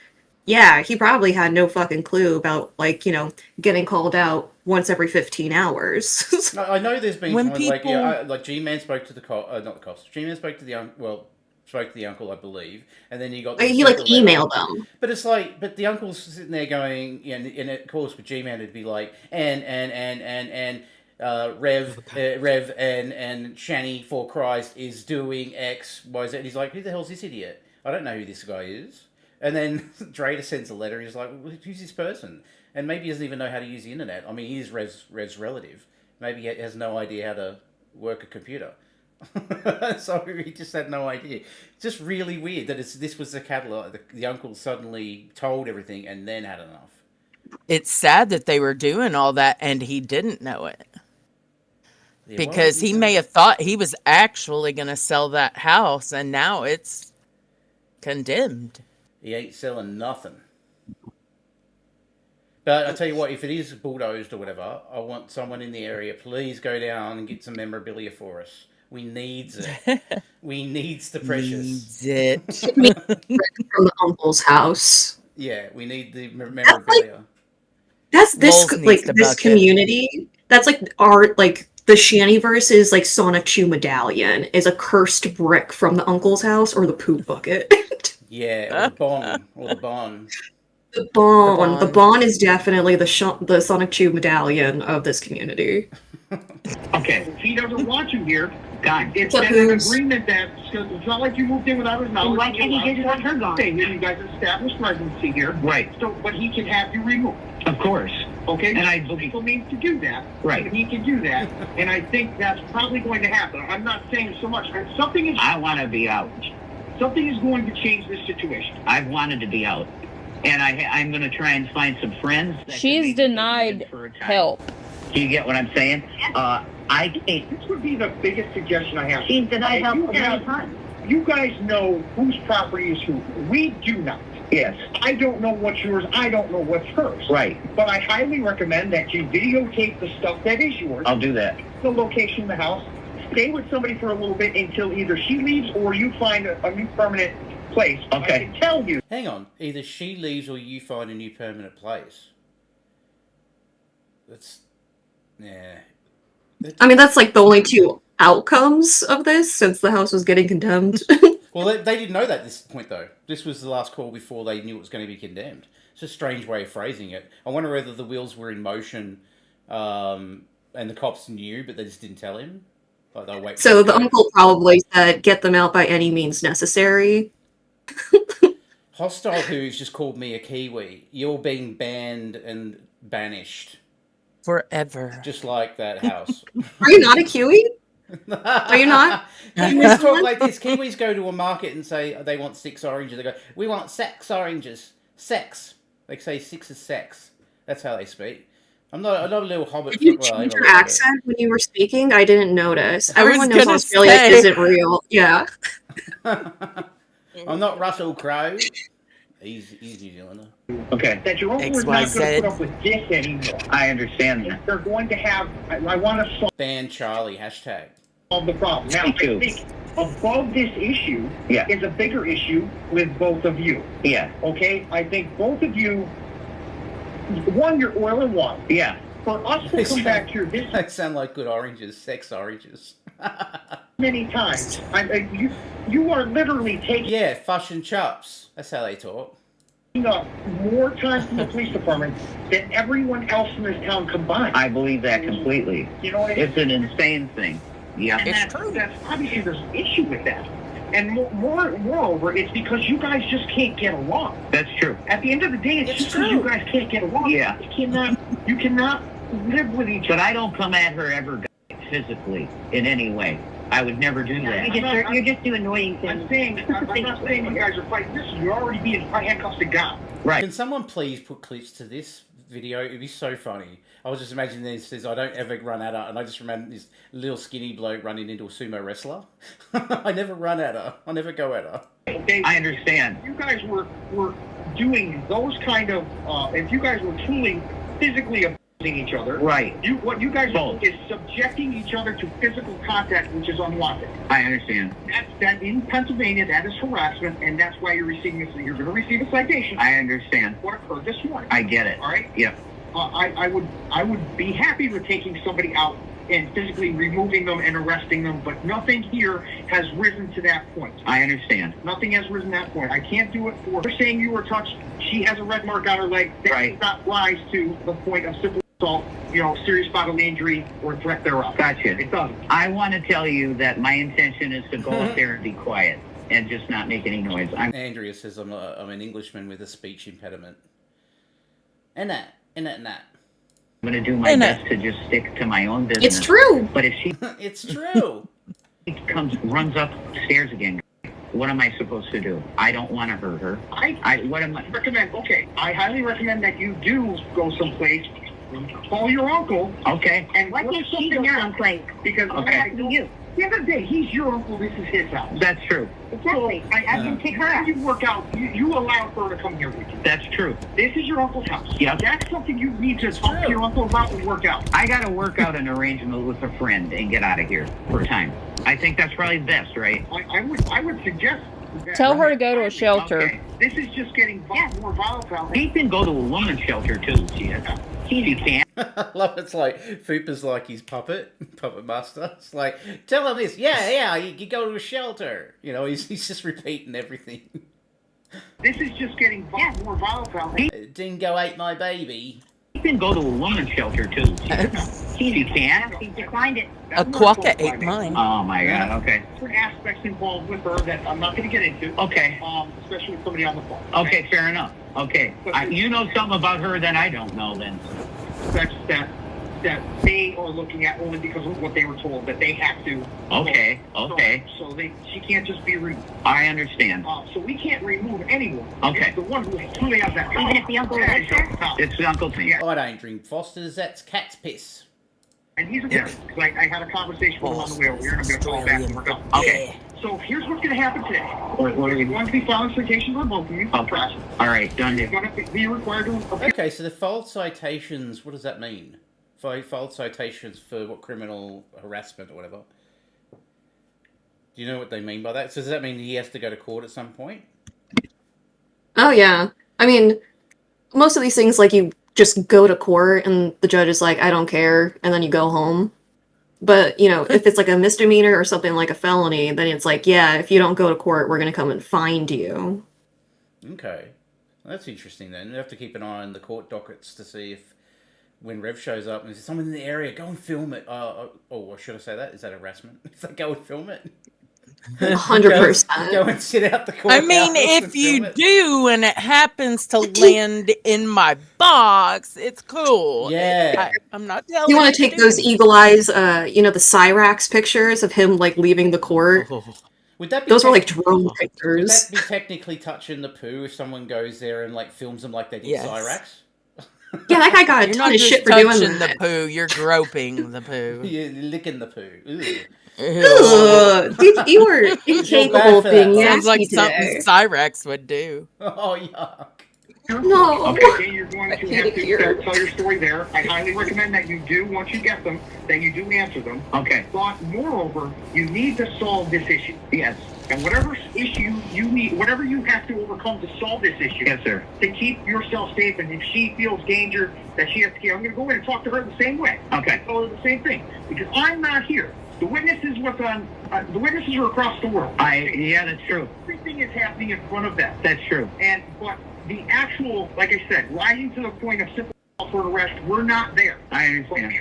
Yeah, he probably had no fucking clue about getting called out once every 15 hours. I know there's been When like G-Man spoke to the cop, not the cops. G-Man spoke to the spoke to the uncle, I believe, and then you got He like emailed them. But it's like, but the uncle's sitting there going, and of course with G-Man it'd be like, and Rev and Shanny for Christ is doing X, Y, Z. And he's like, who the hell's this idiot? I don't know who this guy is. And then Drader sends a letter. He's like, who's this person? And maybe he doesn't even know how to use the internet. I mean, he is Rev's relative. Maybe he has no idea how to work a computer. So he just had no idea. Just really weird that this was the catalog. The uncle suddenly told everything and then had enough. It's sad that they were doing all that and he didn't know it. Yeah, because he may have thought he was actually going to sell that house and now it's condemned. He ain't selling nothing. But I tell you what, if it is bulldozed or whatever, I want someone in the area, please go down and get some memorabilia for us. We needs it. We needs the precious. Needs it. From the uncle's house. Yeah, we need the memorabilia. That's this Moles like needs to this bucket. community. That's like our like the Shannyverse is like Sonic Chew Medallion is a cursed brick from the uncle's house or the poop bucket. Yeah, or the bong. Or the bong. The Bon is definitely the Sonic Chew Medallion of this community. Okay, if he doesn't want you here, God. it's been an agreement that it's not like you moved in without his knowledge. Why can't he get it on her gone? You guys established residency here, Right. so but he can have you removed. Of course. Okay, And I legal means to do that. Right. He can do that, and I think that's probably going to happen. I'm not saying so much. Something is I want to be out. something is going to change this situation. I've wanted to be out. And I'm going to try and find some friends. That She's can make me denied for a time. help. Do you get what I'm saying? I can't. This would be the biggest suggestion I have. She's denied help You a have- million times. You guys know whose property is who. We do not. Yes. I don't know what's yours. I don't know what's hers. Right. But I highly recommend that you videotape the stuff that is yours, I'll do that. the location of the house, stay with somebody for a little bit until either she leaves or you find a new permanent place. Okay. I can tell you. Hang on. Either she leaves or you find a new permanent place. That's... Yeah. I mean, that's like the only two outcomes of this since the house was getting condemned. Well, they didn't know that at this point, though. This was the last call before they knew it was going to be condemned. It's a strange way of phrasing it. I wonder whether the wheels were in motion and the cops knew, but they just didn't tell him. Like they'll wait. So the uncle probably said, get them out by any means necessary. Hostile who's just called me a Kiwi. You're being banned and banished. Forever. Just like that house. Are you not a Kiwi? Are you not? Kiwis talk like this. Kiwis go to a market and say they want 6 oranges. They go, we want 6 oranges. Sex. They say 6 is sex. That's how they speak. I'm not a little hobbit. Did you well, change I'm a your little bit. accent when you were speaking? I didn't notice. I was Everyone knows gonna Australia say. isn't real. Yeah. I'm not Russell Crowe. He's New Zealander. Okay. That your uncle is not going to XYZ. put up with this anymore. I understand that. They're going to have. I want to Ban Charlie. Hashtag. solve the problem. Now, Me I too. think above this issue Yeah. is a bigger issue with both of you. Yeah. Okay? I think both of you. One, you're oil and water. Yeah. For us to come back here this They sound like good oranges. Sex oranges. many times, you are literally taking Yeah, fush and chops. That's how they talk. up more time from the police department than everyone else in this town combined. I believe that completely. You know what I mean? It's an insane thing. Yeah. And It's that's, true. that's obviously there's an issue with that. And moreover, it's because you guys just can't get along. That's true. At the end of the day, it's just because true. you guys can't get along. Yeah. You cannot live with each But other. I don't come at her ever physically in any way. I would never do that. You're just doing annoying I'm things. saying, I'm not saying you guys are fighting this. You're already being handcuffs to God. Right. Can someone please put clips to this video? It'd be so funny. I was just imagining this says, I don't ever run at her, and I just remember this little skinny bloke running into a sumo wrestler. I never run at her. I never go at her. Okay? I understand. If you guys were doing those kind of, if you guys were truly physically abusing each other, Right. what you guys Both. do is subjecting each other to physical contact, which is unwanted. I understand. That in Pennsylvania, that is harassment, and that's why you're receiving this. You're going to receive a citation. I understand. What occurred this morning? I get it. All right. Yep. I would be happy with taking somebody out and physically removing them and arresting them, but nothing here has risen to that point. I understand. Nothing has risen to that point. I can't do it for her saying you were touched. She has a red mark on her leg. That Right. does not rise to the point of simple assault, serious bodily injury or threat thereof. Gotcha. It doesn't. I want to tell you that my intention is to go up there and be quiet and just not make any noise. Andrea says I'm an Englishman with a speech impediment. And that. I'm going to do my best to just stick to my own business. It's true. But if she It's true. runs upstairs again, what am I supposed to do? I don't want to hurt her. I highly recommend that you do go someplace, call your uncle. Okay. And Why can't she in your own place? Because Okay. You. at the end of the day, he's your uncle. This is his house. That's true. Exactly. I can take her out. You work out. You allow her to come here with you. That's true. This is your uncle's house. Yep. That's something you need to talk to your uncle about and work out. I got to work out an arrangement with a friend and get out of here for a time. I think that's probably best, right? I would suggest that. Tell her to go to a shelter. Okay. This is just getting more volatile. He can go to a woman's shelter too. She can. I love it's like Fupa's like his puppet master. It's like, tell him this. Yeah, you go to a shelter. He's just repeating everything. This is just getting more volatile. Dingo ate my baby. He can go to a woman's shelter too. She can. She declined it. A quokka ate mine. Oh my God. Okay. Different aspects involved with her that I'm not going to get into. Okay. Especially with somebody on the phone. Okay. Fair enough. Okay. You know something about her that I don't know then. That they are looking at only because of what they were told that they have to. Okay. Okay. So she can't just be removed. I understand. So we can't remove anyone. Okay. It's the one who truly has that. Even if the uncle lives there? It's the Uncle Tim. I don't drink Foster's. That's cat's piss. And he's a parent. Like I had a conversation with him on the way over here, and I'm going to call him back and we're done. Okay. So here's what's going to happen today. What are You're going to be filing citations on both of you for press. All right. Done. You're going to be required to appear. Okay, so the false citations, what does that mean? False citations for what, criminal harassment or whatever? Do you know what they mean by that? So does that mean he has to go to court at some point? Oh, yeah. I mean, most of these things, like, you just go to court and the judge is like, I don't care, and then you go home. But, if it's like a misdemeanor or something like a felony, then it's like, yeah, if you don't go to court, we're going to come and find you. Okay. Well, that's interesting then. You have to keep an eye on the court dockets to see if when Rev shows up and there's someone in the area, go and film it. Or should I say that? Is that harassment? If they go and film it? 100%. Go and sit out the court. I mean, if you do and it happens to land in my box, it's cool. Yeah. I'm not telling You want to take those eagle eyes, the Cyrax pictures of him, like, leaving the court? Would that be Those were, like, drone Would pictures. that be technically touching the poo if someone goes there and, like, films them like they did Yes. Cyrax? Yeah, that guy got a You're ton not of just shit for doing touching that. the poo, you're groping the poo. You're licking the poo. Ew. Ugh, dude, you were incapable of being Sounds like nasty something today. Cyrex would do. Oh, yuck. No. Okay, you're going I to hate have it to here. tell your story there. I highly recommend that you do, once you get them, that you do answer them. Okay. But moreover, you need to solve this issue. Yes. And whatever issue you need, whatever you have to overcome to solve this issue. Yes, sir. To keep yourself safe, and if she feels danger that she has to care, I'm going to go in and talk to her the same way. Okay. Tell her the same thing. Because I'm not here. The witnesses the witnesses are across the world. Yeah, that's true. Everything is happening in front of them. That's true. But the actual, like I said, rising to the point of simple for an arrest, we're not there. I understand.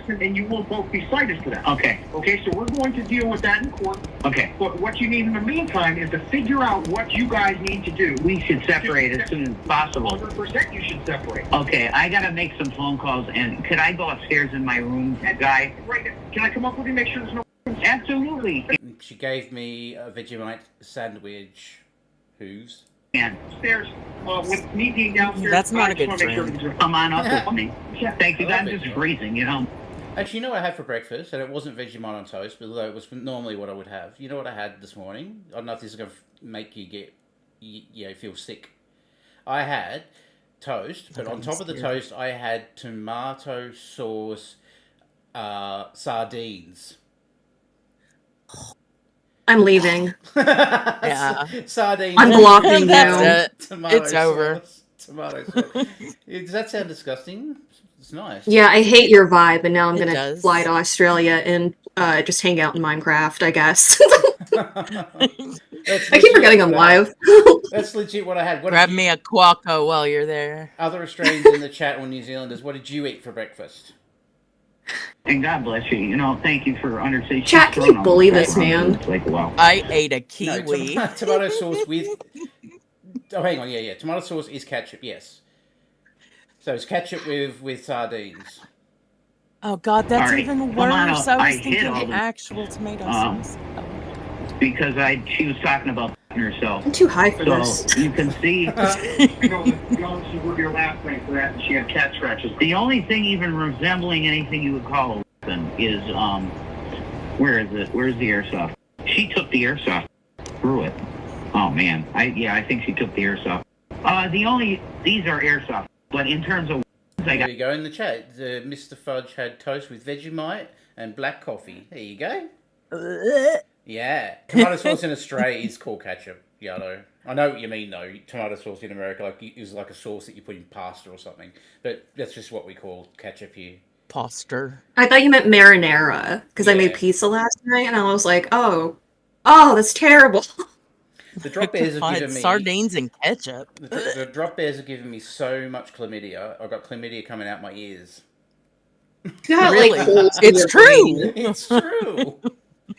And you will both be cited for that. Okay. Okay, so we're going to deal with that in court. Okay. But what you need in the meantime is to figure out what you guys need to do. We should separate as soon as possible. 100% you should separate. Okay, I gotta make some phone calls, and could I go upstairs in my room, guy? Right. Can I come up with you, make sure there's no... Absolutely. She gave me a Vegemite sandwich. Who's? And Upstairs, with me being downstairs... That's not I a good just wanna make friend. sure there's come on up with me. Thank you. I love I'm just Vegemite. freezing, Actually, you know what I had for breakfast? And it wasn't Vegemite on toast, but although it was normally what I would have. You know what I had this morning? I don't know if this is going to make you feel sick. I had toast, but on top of the toast, I had tomato sauce sardines. I'm leaving. Yeah. Sardines. I'm blocking you. That's it. Tomato It's over. sauce. Tomato sauce. Does that sound disgusting? It's nice. Yeah, I hate your vibe, and now I'm It gonna does. fly to Australia and just hang out in Minecraft, I guess. That's I keep forgetting I'm what I had. live. That's legit what I had. What Grab did you, me a Quaco while you're there. other Australians in the chat or New Zealanders, what did you eat for breakfast? And God bless you. You know, thank you for understanding. Chat, can you bully this man? It's like, wow. I ate a No, kiwi. tomato sauce with. Oh, hang on. Yeah. Tomato sauce is ketchup. Yes. So it's ketchup with sardines. Oh God, that's All right, even come on worse. up. I I was hit all thinking the- actual tomato sauce. Because she was talking about herself. I'm too high for So this. you can see. You know, you honestly were your last name for that, and she had cat scratches. The only thing even resembling anything you would call a weapon is where is it? Where's the airsoft? She took the airsoft, threw it. Oh man, I think she took the airsoft. These are airsoft, but in terms of weapons, I There got you go in the chat. Mr. Fudge had toast with Vegemite and black coffee. There you go. Yeah. Tomato sauce in Australia is called ketchup, Yellow. I know what you mean though. Tomato sauce in America is like a sauce that you put in pasta or something. But that's just what we call ketchup here. Poster. I thought you meant marinara, because I made Yeah. pizza last night, and I was like, oh, that's terrible. The drop bears have God, given me sardines and ketchup. the drop bears have given me so much chlamydia. I've got chlamydia coming out my ears. You got Really? like holes in It's your true. brain. It's true.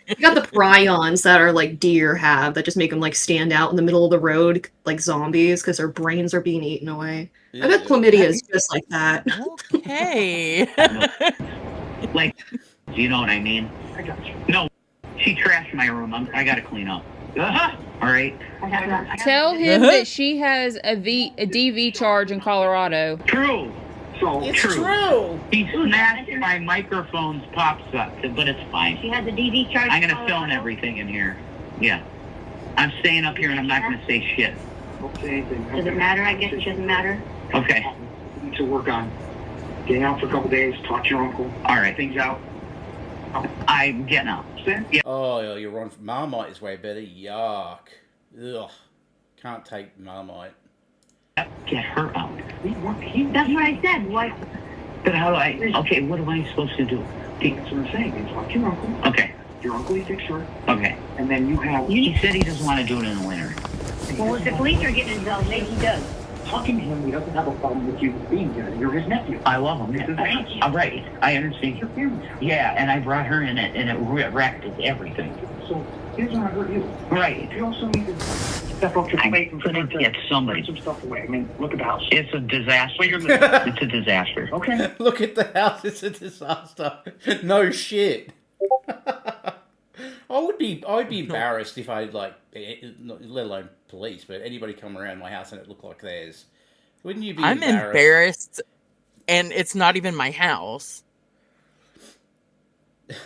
You got the prions that are like deer have that just make them like stand out in the middle of the road like zombies because their brains are being eaten away. I bet chlamydia is just like that. Okay. like, do you know what I mean? I got you. No, she trashed my room. I got to clean up. All right. Tell him that she has a DV charge in Colorado. True. So, It's true. He smashed my microphone's pop socket, but it's fine. She has a DV charge. I'm gonna film everything in here. Yeah. I'm staying up here and I'm not gonna say shit. don't say anything. Does it matter? I guess it doesn't matter. Okay. You need to work on getting out for a couple days, talk to your uncle, All right. things out. I'm getting out. Yeah. Oh, you're on. Marmite is way better. Yuck. Ugh. Can't take Marmite. Get her out. That's what I said. What? But how do I? Okay, what am I supposed to do? That's what I'm saying. You talk to your uncle. Okay. Your uncle he takes her, Okay. and then you have. He said he doesn't want to do it in the winter. Well, if the police are getting involved, maybe he does. Talking to him, he doesn't have a problem with you being here. You're his nephew. I love him. This is that. All right. I understand. Your family. Yeah, and I brought her in it, and it wrecked everything. So he doesn't want to hurt you. Right. You also need to step up to the plate and couldn't get somebody. put some stuff away. I mean, look at the house. It's a disaster. Where you're living. It's a disaster. Okay. Look at the house. It's a disaster. No shit. I'd be embarrassed if I let alone police, but anybody come around my house and it looked like theirs. Wouldn't you be I'm embarrassed, and it's not even my house.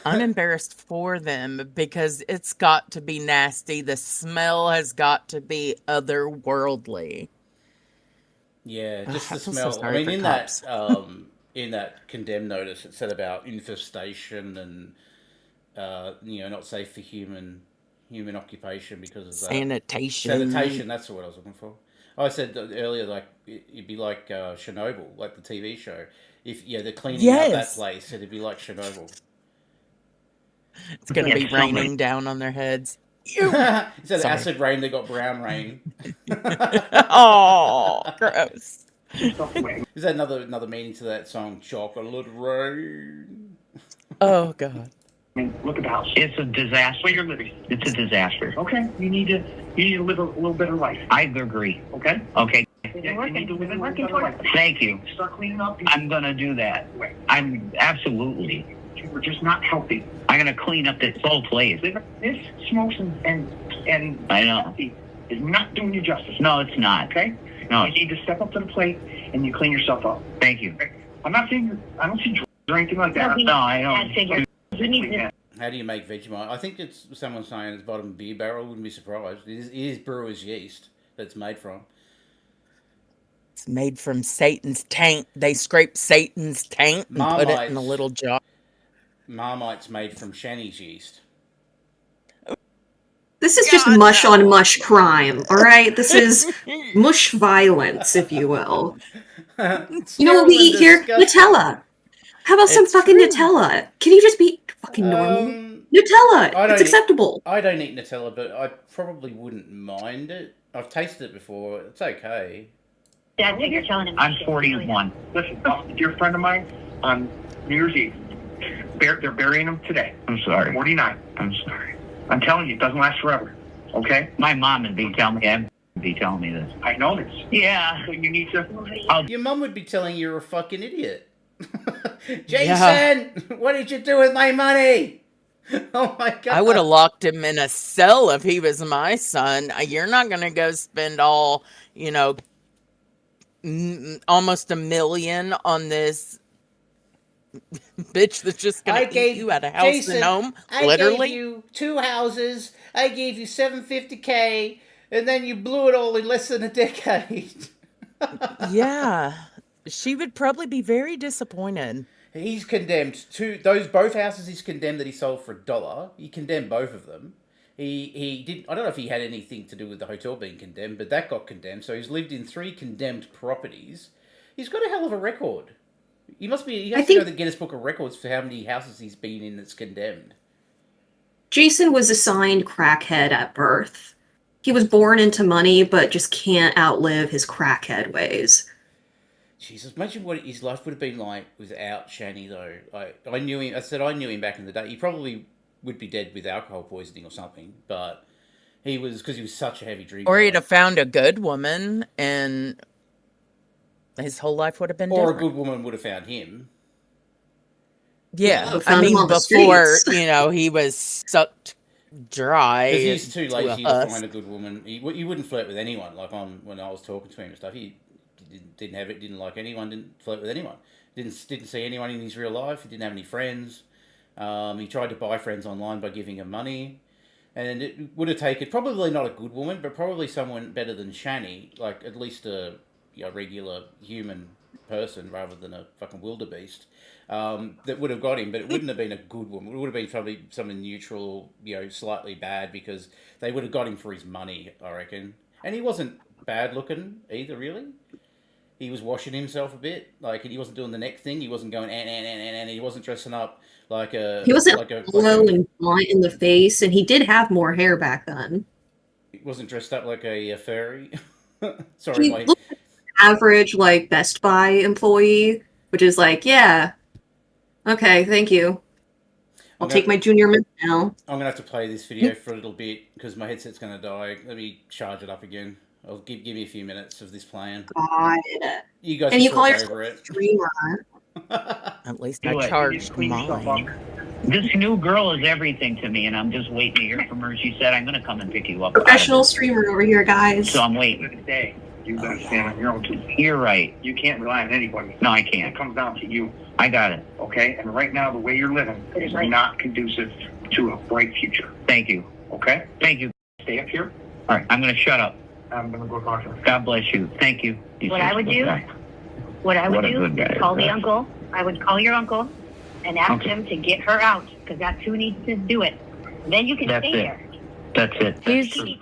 I'm embarrassed for them because it's got to be nasty. The smell has got to be otherworldly. Yeah, just the I feel so smell. I sorry mean, for in cops. that in that condemned notice, it said about infestation and not safe for human occupation because of that. Sanitation. Sanitation. That's the word I was looking for. I said earlier, like it'd be like Chernobyl, like the TV show. If they're cleaning out that Yes. place, it'd be like Chernobyl. It's going to be Get somebody. raining down on their heads. Instead of Sorry. acid rain, they got brown rain. Oh, gross. Stuff away. Is that another meaning to that song? Chocolate rain. Oh, God. I mean, look at the house. It's a disaster. Where you're living. It's a disaster. Okay. You need to live a little better life. I agree. Okay. Okay. Yeah, you need to live a little better life. Thank you. Start cleaning up. I'm gonna do that. I'm absolutely. We're just not healthy. I'm gonna clean up this whole place. This smokes and I know. is not doing you justice. No, it's not. Okay. No. You need to step up to the plate and you clean yourself up. Thank you. I'm not saying I don't see drugs or anything like that. No, I Bad don't. figure. He needs to. Yeah. How do you make Vegemite? I think it's someone saying it's bottom beer barrel. Wouldn't be surprised. It is brewer's yeast that's made from. It's made from Satan's taint. They scrape Satan's taint and put it in a Marmite. little jar. Marmite's made from Shanny's yeast. This is just God, mush no. on mush crime, all right? This is mush violence, if you will. You know what we eat here? Nutella. How about some It's fucking true. Nutella? Can you just be fucking normal? Nutella! It's acceptable. I don't eat Nutella, but I probably wouldn't mind it. I've tasted it before. It's okay. Dad, what you're telling him. I'm 41. Listen, a dear friend of mine on New Year's Eve. They're burying him today. I'm sorry. 49. I'm sorry. I'm telling you, it doesn't last forever. Okay? My mom would be telling me this. I know this. Yeah. So you need to. Your mum would be telling you you're a fucking idiot. Jason, what did you do with my money? Oh my god! I would have locked him in a cell if he was my son. You're not gonna go spend all, almost $1 million on this bitch that's just gonna eat you out of house Jason, and home. I Literally. gave you 2 houses. I gave you $750K, and then you blew it all in less than a decade. Yeah, she would probably be very disappointed. He's condemned to both houses. He's condemned that he sold for $1. He condemned both of them. He did. I don't know if he had anything to do with the hotel being condemned, but that got condemned. So he's lived in 3 condemned properties. He's got a hell of a record. He has to go to the Guinness Book of Records for how many houses he's been in that's condemned. Jason was assigned crackhead at birth. He was born into money, but just can't outlive his crackhead ways. Jesus, imagine what his life would have been like without Shanny, though. I knew him. I knew him back in the day. He probably would be dead with alcohol poisoning or something, but because he was such a heavy drinker. Or he'd have found a good woman, and his whole life would have been different. Or a good woman would have found him. Yeah, I mean, before, he was sucked dry. Because he's too lazy to find a good woman. He wouldn't flirt with anyone. Like when I was talking to him and stuff, he didn't like anyone, didn't flirt with anyone. Didn't see anyone in his real life. He didn't have any friends. He tried to buy friends online by giving them money. And it would have taken, probably not a good woman, but probably someone better than Shanny, like at least a regular human person rather than a fucking wildebeest, that would have got him, but it wouldn't have been a good woman. It would have been probably something neutral, slightly bad, because they would have got him for his money, I reckon. And he wasn't bad looking either, really. He was washing himself a bit, like he wasn't doing the neck thing. He wasn't going and he wasn't dressing up like a. He wasn't low and blunt in the face, and he did have more hair back then. He wasn't dressed up like a furry. Sorry, he looked like an average Best Buy employee, which is yeah, okay, thank you. I'll take my junior mint now. I'm gonna have to play this video for a little bit because my headset's gonna die. Let me charge it up again. I'll give me a few minutes of this playing. God. You guys and you call yourself a streamer. At least I charged mine. This new girl is everything to me, and I'm just waiting to hear from her. She said, I'm going to come and pick you up. Professional streamer over here, guys. So I'm waiting. Today, you better stand on your own 2 feet. You're right. You can't rely on anybody. No, I can't. It comes down to you. I got it. Okay? And right now, the way you're living is not conducive to a bright future. Thank you. Okay? Thank you. Stay up here. All right, I'm going to shut up. I'm going to go talk to her. God bless you. Thank you. What I would do, call the uncle. I would call your uncle and ask him to get her out, because that's who needs to do it. Then you can stay there. That's it.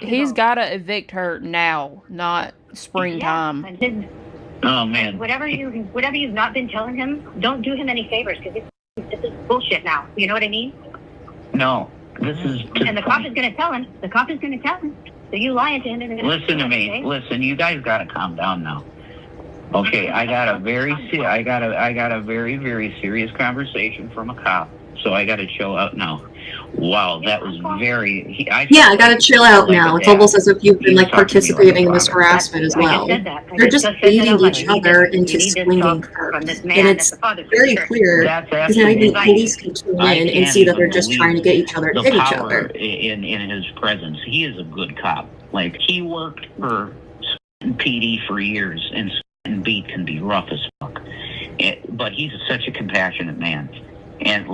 He's got to evict her now, not springtime. Yeah, oh man. Whatever you've not been telling him, don't do him any favors, because this is bullshit now. You know what I mean? No, this is. And the cop is going to tell him. The cop is going to tell him. So you lying to him. Listen to me. Listen, you guys got to calm down now. Okay, I got a very, very serious conversation from a cop, so I got to chill out now. Wow, that was very. I gotta chill out now. It's almost as if you've been participating in this harassment as well. They're just baiting each other into swinging curves, and it's very clear because now even police can tune in and see that they're just trying to get each other to hit each other. In his presence, he is a good cop. Like, he worked for PD for years, and beat can be rough as fuck. But he's such a compassionate man, and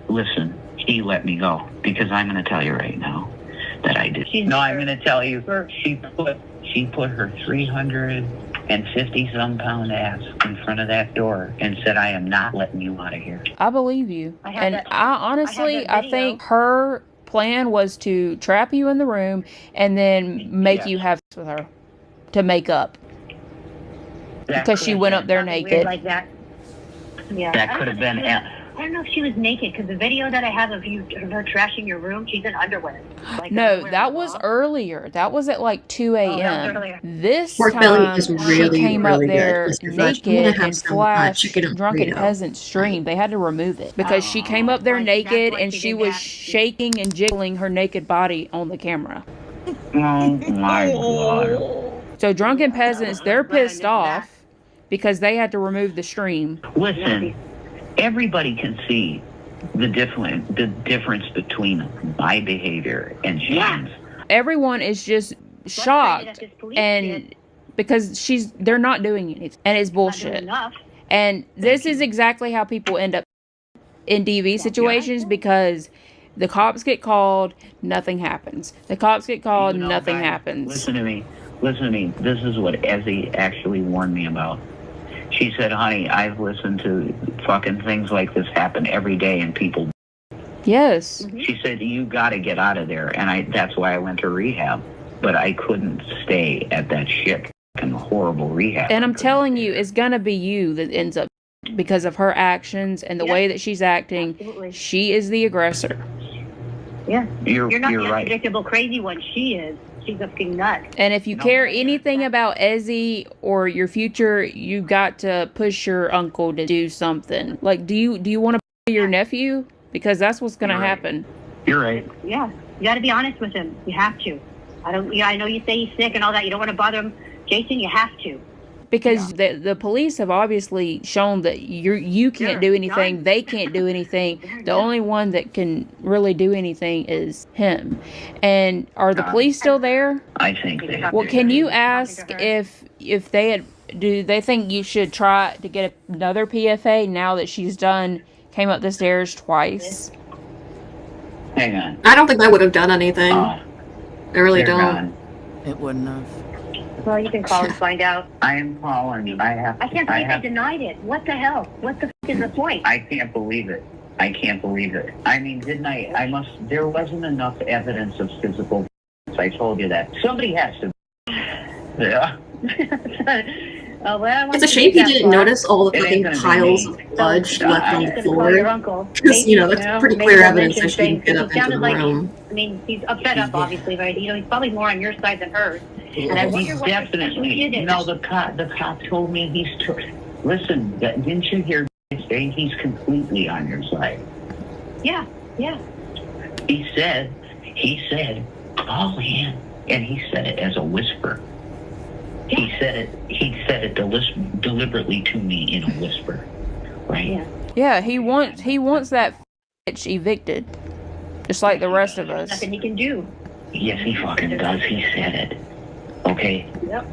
listen. He let me go, because I'm going to tell you right now that I did. I'm going to tell you, she put her 350-some pound ass in front of that door and said, I am not letting you out of here. I believe you. I think her plan was to trap you in the room and then make you have sex with her to make up. Because she went up there Something weird naked. like that. Yeah. That could have been. I don't know if she was naked because the video that I have of her trashing your room, she's in underwear. Like, No, underwear that and was bra. earlier. That was at like 2 that was a.m. earlier. This Pork belly time, is she really, came up really good, there Mr. Fudge. I'm gonna naked have and some flashed chicken and Drunken burrito. Peasant stream. They had to remove it because she came up there Right, that's naked why and she she did was that. shaking and jiggling her naked body on the camera. Oh my god! So Drunken Peasants, they're glad I pissed missed that. off because they had to remove the stream. Listen, everybody can see the difference between my behavior and Sean's. Everyone is just Frustrated at shocked this police and shit. because they're not doing anything and it's Not doing bullshit. enough. And this is exactly how people end up in DV situations because the cops get called, nothing happens. The cops get called, You know, nothing guys, happens. Listen to me. This is what Ezzy actually warned me about. She said, honey, I've listened to fucking things like this happen every day and people. Yes. She said, you got to get out of there. And that's why I went to rehab. But I couldn't stay at that shit fucking horrible rehab. And I'm telling you, it's gonna be you that ends up because of her actions and the way that she's acting. Absolutely. She is the aggressor. Yeah. You're not the right. unpredictable crazy one. She is. She's a fucking nut. And if you care anything about Ezzy or your future, you got to push your uncle to do something. Like, do you want to be your nephew? Because that's what's gonna happen. You're right. Yeah. You got to be honest with him. You have to. I know you say he's sick and all that. You don't want to bother him, Jason. You have to. Because the police have obviously shown that you can't do anything. They can't do anything. The only one that can really do anything is him. And are the police still there? I think they have. Well, can you ask if they had? Do they think you should try to get another PFA now that she's came up the stairs twice? Hang on. I don't think that would have done anything. I really They're don't. gone. It wouldn't have. Well, you can call and find out. I am calling. I can't believe they denied it. What the hell? What the f*** is the point? I can't believe it. I can't believe it. I mean, didn't I? There wasn't enough evidence of physical. I told you that. Somebody has to. Yeah. Well, It's a shame he didn't notice all the It ain't fucking gonna be piles me. of fudge left on the Your floor. uncle. Because, that's pretty maybe clear they'll evidence mention that she didn't things, get 'cause up he into the sounded like, room. I mean, he's upset up, obviously, but he's probably more on your side than hers. And I wonder what Definitely. did. No, the cop told me listen, didn't you hear say he's completely on your side? Yeah. He said, call him. And he said it as a whisper. He said it deliberately to me in a whisper. Right? Yeah. Yeah, he wants that bitch evicted, just like the rest of us. Nothing he can do. Yes, he fucking does. He said it. Okay? Yep.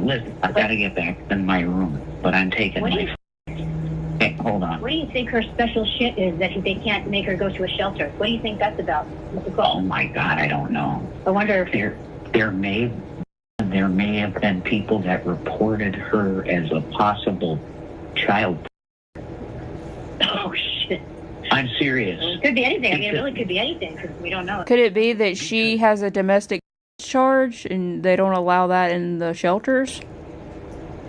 Listen, I gotta get back in my room, but I'm taking my... Hey, hold on. What do you think her special shit is that they can't make her go to a shelter? What do you think that's about? What's it called? Oh my God, I don't know. I wonder if... There may have been people that reported her as a possible child. Oh, shit. I'm serious. It could be anything. I mean, it really could be anything because we don't know. Could it be that she has a domestic charge and they don't allow that in the shelters?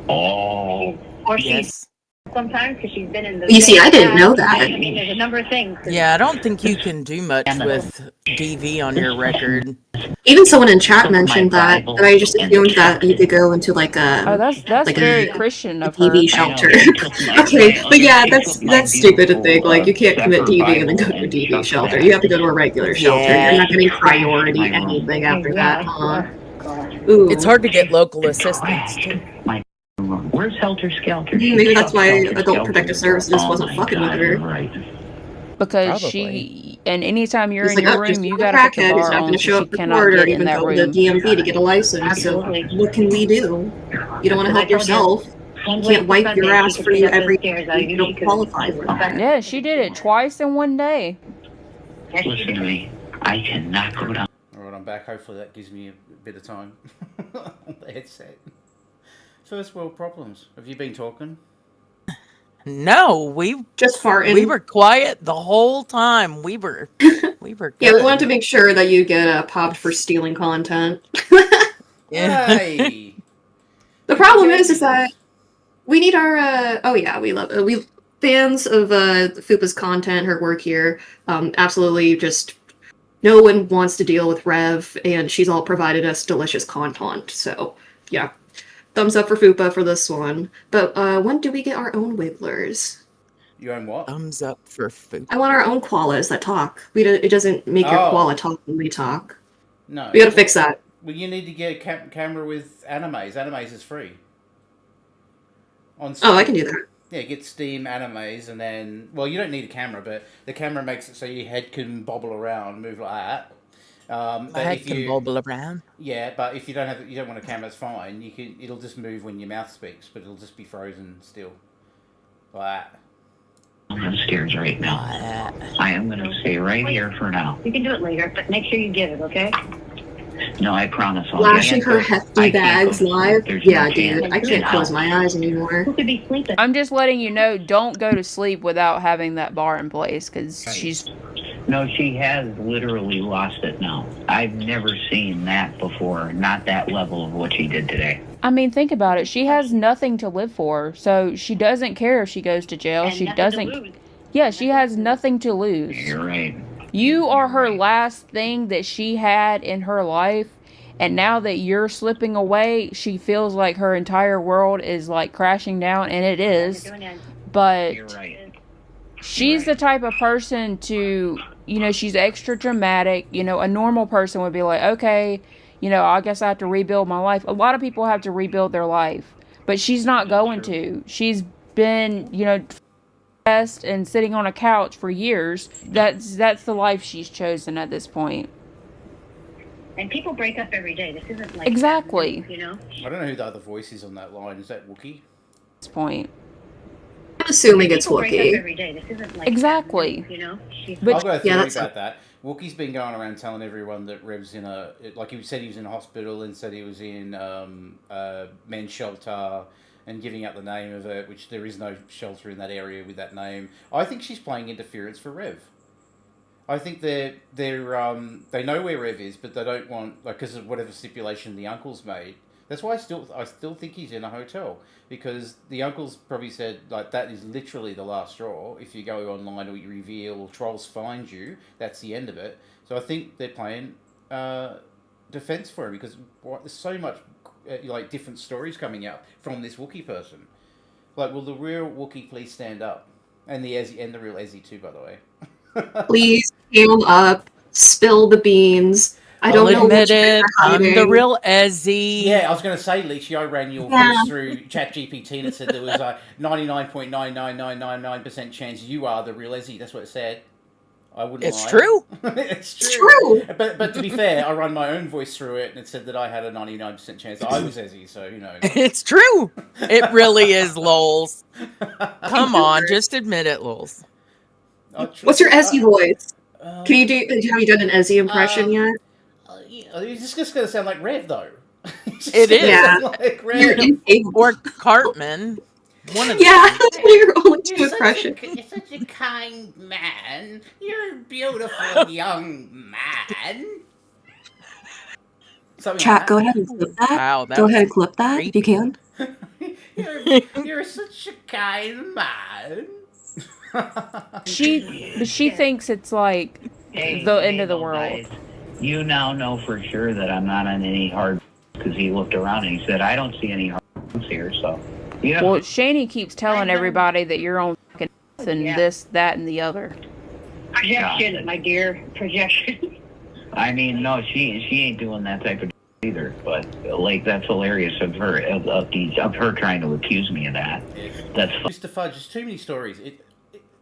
Oh. Or she's Yes. sometimes because she's been in the... You see, I didn't know that. I mean, there's a number of things. Yeah, I don't think you can do much with DV on your record. Even someone in chat mentioned that, and I just assumed that you could go into like a Oh, that's like very a Christian of her. DV shelter. Okay, but yeah, that's stupid to think. Like, you can't commit DV and then go to a DV shelter. You have to go to a regular shelter. Yeah. You're not getting priority anything after that. Ooh. It's hard to get local assistance too. Where's Helter Skelter? Maybe that's why Adult Protective Services wasn't fucking with her. Right. Because Probably. and anytime you're It's in like, your oh, just room, you another gotta put the crackhead who's bar not on, going to so show she up to cannot court or get in even that go to the room. DMV to get a license. So Absolutely. what can we do? You don't want to help yourself. You can't wipe your ass for you every you don't qualify for that. Yeah, she did it twice in one day. Listen to me. I cannot go down. Alright, I'm back. Hopefully that gives me a bit of time on the headset. First world problems. Have you been talking? No, we Just farting. we were quiet the whole time. We were Yeah, we good. wanted to make sure that you get popped for stealing content. Yeah. Hey! The problem is that We need our oh yeah, we love we fans of Fupa's content, her work here. Absolutely, just no one wants to deal with Rev, and she's all provided us delicious content. So yeah, thumbs up for Fupa for this one. But when do we get our own Wigglers? You own what? Thumbs up for food. I want our own koalas that talk. It doesn't make your Oh. koala talk when we talk. No. We gotta fix that. Well, you need to get a camera with animes. Animes is free. On Steam. Oh, I can do that. Yeah, get Steam animes, and then you don't need a camera, but the camera makes it so your head can bobble around, move like that. My head can bobble around. Yeah, but if you don't want a camera, it's fine. It'll just move when your mouth speaks, but it'll just be frozen still, like that. I'm on the stairs right now. I am going to stay right here for now. You can do it later, but make sure you get it, okay? No, I promise. I'll Flashing get it, her but hefty I can't bags go. live. There's Yeah, no chance. dude, I can't close my eyes anymore. Who could be sleeping? I'm just letting you know, don't go to sleep without having that bar in place, because she's... No, she has literally lost it now. I've never seen that before. Not that level of what she did today. I mean, think about it. She has nothing to live for, so she doesn't care if she goes to jail. And She nothing to doesn't... lose. Yeah, she has nothing to lose. You're right. You are her last thing that she had in her life, and now that you're slipping away, she feels like her entire world is like crashing down, and it is. You're doing it. But You're right. she's the type of person to, she's extra dramatic. A normal person would be like, okay, I guess I have to rebuild my life. A lot of people have to rebuild their life, but she's not going to. She's been, depressed and sitting on a couch for years. That's the life she's chosen at this point. And people break up every day. This isn't like Exactly. you know. I don't know who the other voice is on that line. Is that Wookiee? At this point. I'm assuming it's People break up Wookiee. every day. This isn't like Exactly. you know. She's But- I've got a theory that's- about that. Wookiee's been going around telling everyone that Rev's like he said he was in a hospital and said he was in a men's shelter and giving out the name of it, which there is no shelter in that area with that name. I think she's playing interference for Rev. I think they know where Rev is, but they don't want, because of whatever stipulation the uncle's made. That's why I still think he's in a hotel, because the uncle's probably said that is literally the last straw. If you go online or you reveal or trolls find you, that's the end of it. So I think they're playing defense for him, because there's so much different stories coming out from this Wookiee person. Will the real Wookiee please stand up, and the real Ezzy too, by the way. Please stand up, spill the beans. I don't know admit which way it. they're I'm the hiding. real Ezzy. Yeah, I was going to say, Leachy, I ran your voice through ChatGPT and it said there was a 99.99999% chance you are the real Ezzy. That's what it said. I wouldn't It's lie. true. It's It's true. true. But to be fair, I ran my own voice through it and it said that I had a 99% chance I was Ezzy, so, It's true. It really is, lols. Come on, just admit it, lols. What's your Ezzy voice? Can you do? Have you done an Ezzy impression yet? It's just going to sound like Rev, though. It is. Yeah. Like Rev. You're incapable. Or Cartman. One of Yeah, them. that's your only two impressions. You're such a kind man. You're a beautiful young man. Something Chat, go like ahead and clip that. Wow, that Go was ahead and clip that if you can. you're such a kind man. She thinks it's like the end of the world. Guys, you now know for sure that I'm not on any hard, because he looked around and he said, I don't see any hard here, so. Yeah. Well, Shanny keeps telling everybody that you're on fucking and this, that, and the other. Projection, my dear. Projection. I mean, no, she ain't doing that type of either. But that's hilarious of her of her trying to accuse me of that. That's Mr. Fudge, there's too many stories.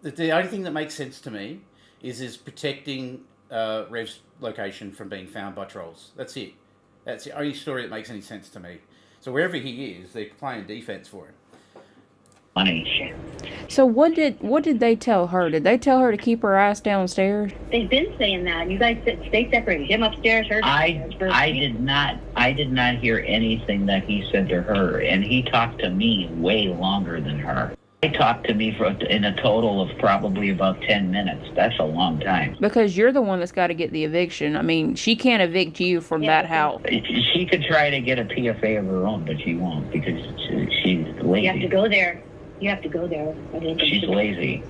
The only thing that makes sense to me is protecting Rev's location from being found by trolls. That's it. That's the only story that makes any sense to me. So wherever he is, they're playing defense for him. funny. So what did they tell her? Did they tell her to keep her ass downstairs? They've been saying that. You guys stay separated. Him upstairs, her downstairs. I did not hear anything that he said to her, and he talked to me way longer than her. They talked to me in a total of probably about 10 minutes. That's a long time. Because you're the one that's got to get the eviction. I mean, she can't evict you from that house. She could try to get a PFA of her own, but she won't because she's lazy. You have to go there. You have to go there. She's lazy.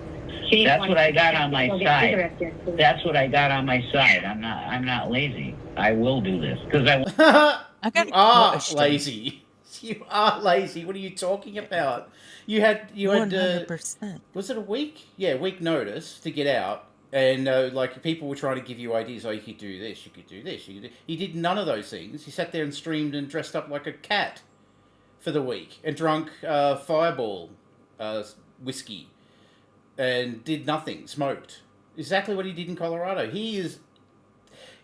That's what I got on my side. That's what I got on my side. I'm not lazy. I will do this because I got You are lazy. You are lazy. What are you talking about? You had 100%. Was it a week? Yeah, a week notice to get out, and like people were trying to give you ideas. Oh, you could do this. You could do this. He did none of those things. He sat there and streamed and dressed up like a cat for the week and drunk Fireball whiskey and did nothing. Smoked. Exactly what he did in Colorado. He is.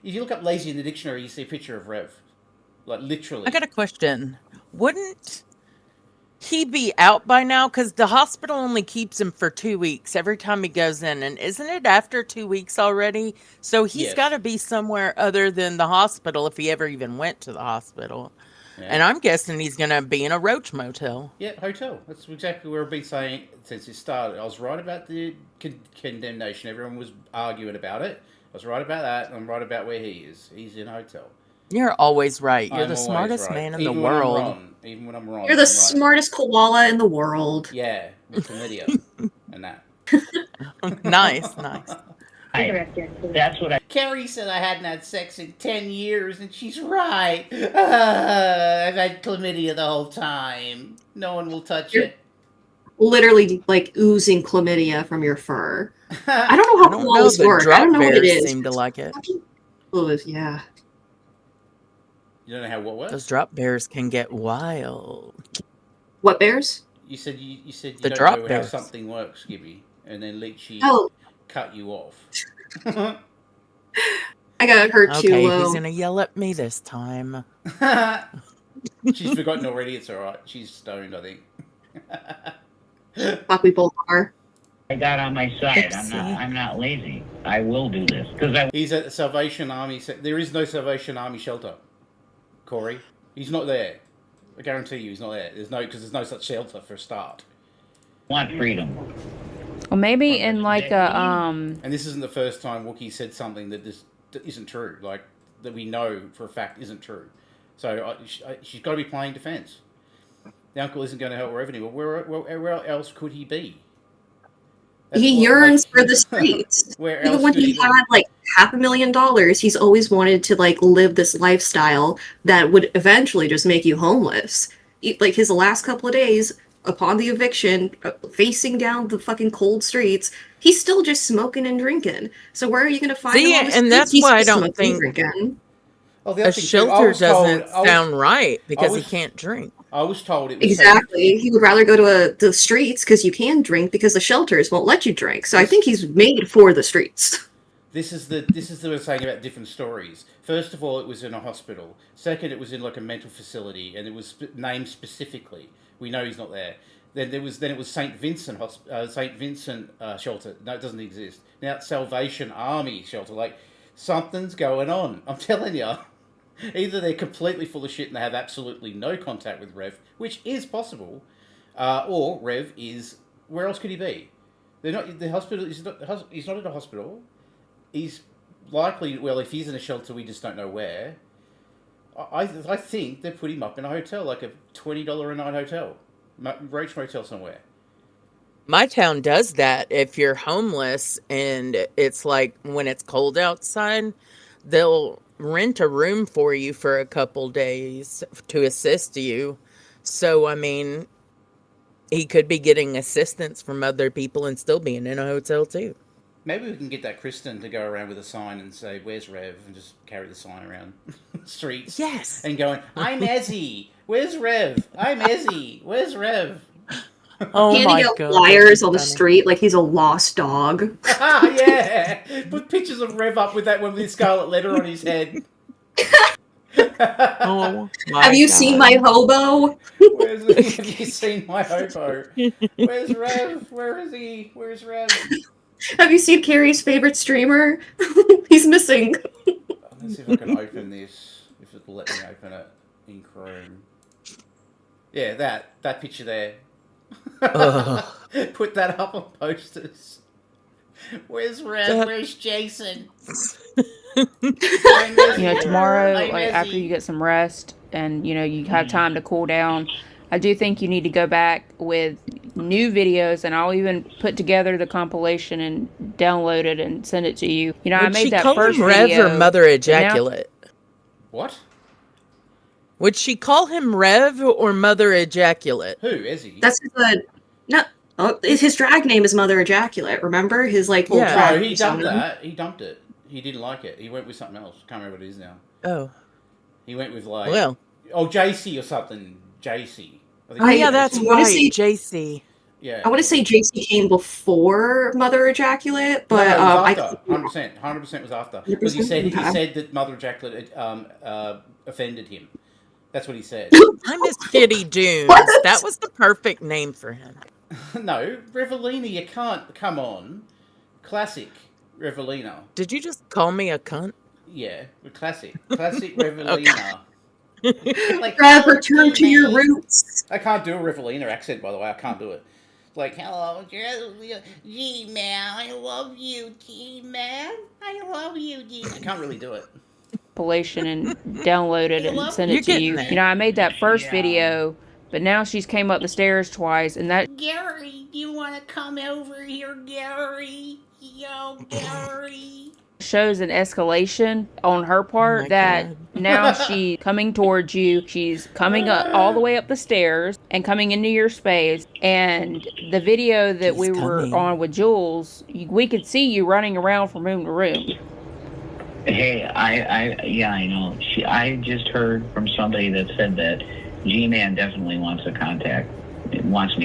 If you look up lazy in the dictionary, you see a picture of Rev. Like literally. I got a question. Wouldn't he be out by now? Because the hospital only keeps him for 2 weeks every time he goes in. And isn't it after 2 weeks already? So he's Yes. got to be somewhere other than the hospital if he ever even went to the hospital. Yeah. And I'm guessing he's going to be in a roach motel. Yeah, hotel. That's exactly where I've been saying since it started. I was right about the condemnation. Everyone was arguing about it. I was right about that. I'm right about where he is. He's in a hotel. You're always right. You're I'm the always smartest right. man in Even the when I'm world. wrong. Even when I'm wrong. You're the I'm right. smartest koala in the world. Yeah, with chlamydia and that. Nice. that's what I. Carrie said I hadn't had sex in 10 years, and she's right. I've had chlamydia the whole time. No one will touch You're it. literally like oozing chlamydia from your fur. I don't know I how don't know. koalas The work. I drop don't know what it bears is. seem to like it. Oh, yeah. You don't know how what works? Those drop bears can get wild. What bears? You said you The don't drop know how bears. something works, Gibby, and then Leechy Oh, cut you off. I got hurt too Okay, low. he's going to yell at me this time. She's forgotten already. It's all right. She's stoned, I think. Fuck, we both are. I got on my side. Oopsie. I'm not lazy. I will do this because He's at the Salvation Army. There is no Salvation Army shelter, Corey. He's not there. I guarantee you, he's not there. There's no such shelter for a start. want freedom. Well, maybe in like a And this isn't the first time Wookiee said something that isn't true, like that we know for a fact isn't true. So she's got to be playing defense. The uncle isn't going to help her anymore. Where else could he be? He yearns for the streets. Where Even else when could he he had like $500,000, he's always wanted to like live this lifestyle that would eventually just make you homeless. Like his last couple of days upon the eviction, facing down the fucking cold streets, he's still just smoking and drinking. So where are you going to find See, him on the and streets? that's He's why I still don't smoking and think drinking. Oh, the a other thing too, shelter doesn't sound right because he was- can't drink. I was told it was Exactly. He would rather go to the streets because you can drink because the shelters won't let you drink. So I think he's made for the streets. This is the we're saying about different stories. First of all, it was in a hospital. Second, it was in like a mental facility, and it was named specifically. We know he's not there. Then it was St. Vincent shelter. No, it doesn't exist now. It's Salvation Army shelter. Like something's going on. I'm telling you. Either they're completely full of shit and they have absolutely no contact with Rev, which is possible, or Rev is where else could he be? They're not the hospital. He's not at a hospital. He's likely, well, if he's in a shelter, we just don't know where. I think they put him up in a hotel, like a $20 a night hotel, roach motel somewhere. My town does that. If you're homeless and it's like when it's cold outside, they'll rent a room for you for a couple days to assist you. So, I mean, he could be getting assistance from other people and still being in a hotel too. Maybe we can get that Kristen to go around with a sign and say, "Where's Rev?" and just carry the sign around the streets. Yes. And going, "I'm Ezzy. Where's Rev? I'm Ezzy. Where's Rev?" Oh my Handing out god. flyers on the funny. street like he's a lost dog. Yeah. Put pictures of Rev up with that one with his scarlet letter on his head. Oh my Have you god. seen my hobo? Have you seen my hobo? Where's Rev? Where is he? Where's Rev? Have you seen Carrie's favorite streamer? He's missing. Let's see if I can open this. If it'll let me open it in Chrome. Yeah, that picture there. Ugh. Put that up on posters. Where's Rev? That- Where's Jason? Tomorrow, I'm like after Izzy. you get some rest and you have time to cool down, I do think you need to go back with new videos, and I'll even put together the compilation and download it and send it to you. I Would made she that call first him Rev video, or Mother but now- Ejaculate? What? Would she call him Rev or Mother Ejaculate? Who? Izzy? That's no. Oh, his drag name is Mother Ejaculate. Remember his whole Yeah. drag No, he persona? dumped that. He dumped it. He didn't like it. He went with something else. Can't remember what it is now. Oh. He went with like JC or something. JC. Oh, yeah, that's I wanna right. say- JC. Yeah. I want to say JC came before Mother Ejaculate, but no, it was I after. 100% was after. Because he 100%? said that Mother Ejaculate offended him. That's what he said. I miss Kitty Dunes. What? That was the perfect name for him. No, Revelina, you can't. Come on. Classic Revelina. Did you just call me a cunt? Yeah, classic. Classic Revelina. Like, Rev, return to your roots. I can't do a Revelina accent, by the way. I can't do it. Like, hello, G-Man, I love you, G-Man. I love you, G-Man. I can't really do it. compilation and download it and send it to you. I made that first video, but now she's came up the stairs twice, and that Gary, do you want to come over here, Gary? Yo, Gary. shows an escalation on her part that now she's coming towards you. She's coming up all the way up the stairs and coming into your space. And the video that we were on with Jules, we could see you running around from room to room. Hey, I know. I just heard from somebody that said that G-Man definitely wants me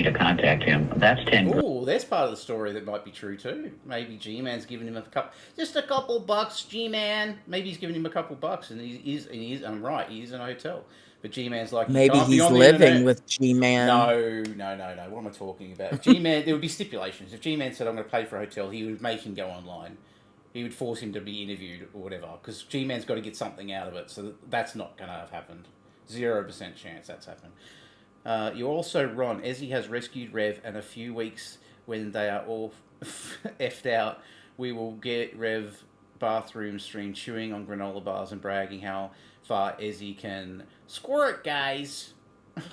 to contact him. That's 10 grand. Oh, there's part of the story that might be true too. Maybe G-Man's giving him just a couple bucks, G-Man. Maybe he's giving him a couple bucks, and I'm right, he's in a hotel. But G-Man's like, maybe he's living with G-Man. No. What am I talking about? G-Man, there would be stipulations. If G-Man said, I'm going to pay for a hotel, he would make him go online. He would force him to be interviewed or whatever, because G-Man's got to get something out of it. So that's not going to have happened. 0% chance that's happened. You're also wrong. Ezzy has rescued Rev, and a few weeks when they are all effed out, we will get Rev bathroom stream chewing on granola bars and bragging how far Ezzy can squirt, guys.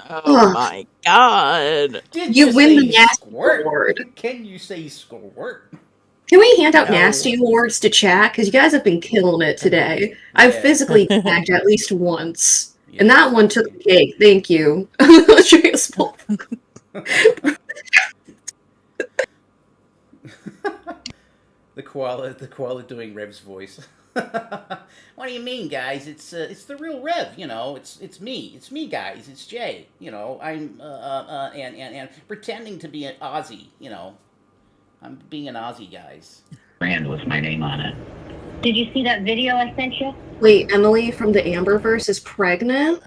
Oh my god. Did You win the say nasty squirt? award. Can you say squirt? Can we hand out No. nasty awards to chat? Because you guys have been killing it today. I've physically gagged at least once. And that one took the cake. Thank you. The koala doing Rev's voice. What do you mean, guys? It's the real Rev, It's me, guys. It's Jay, I'm and pretending to be an Aussie, I'm being an Aussie, guys. Brand with my name on it. Did you see that video I sent you? Wait, Emily from the Amberverse is pregnant?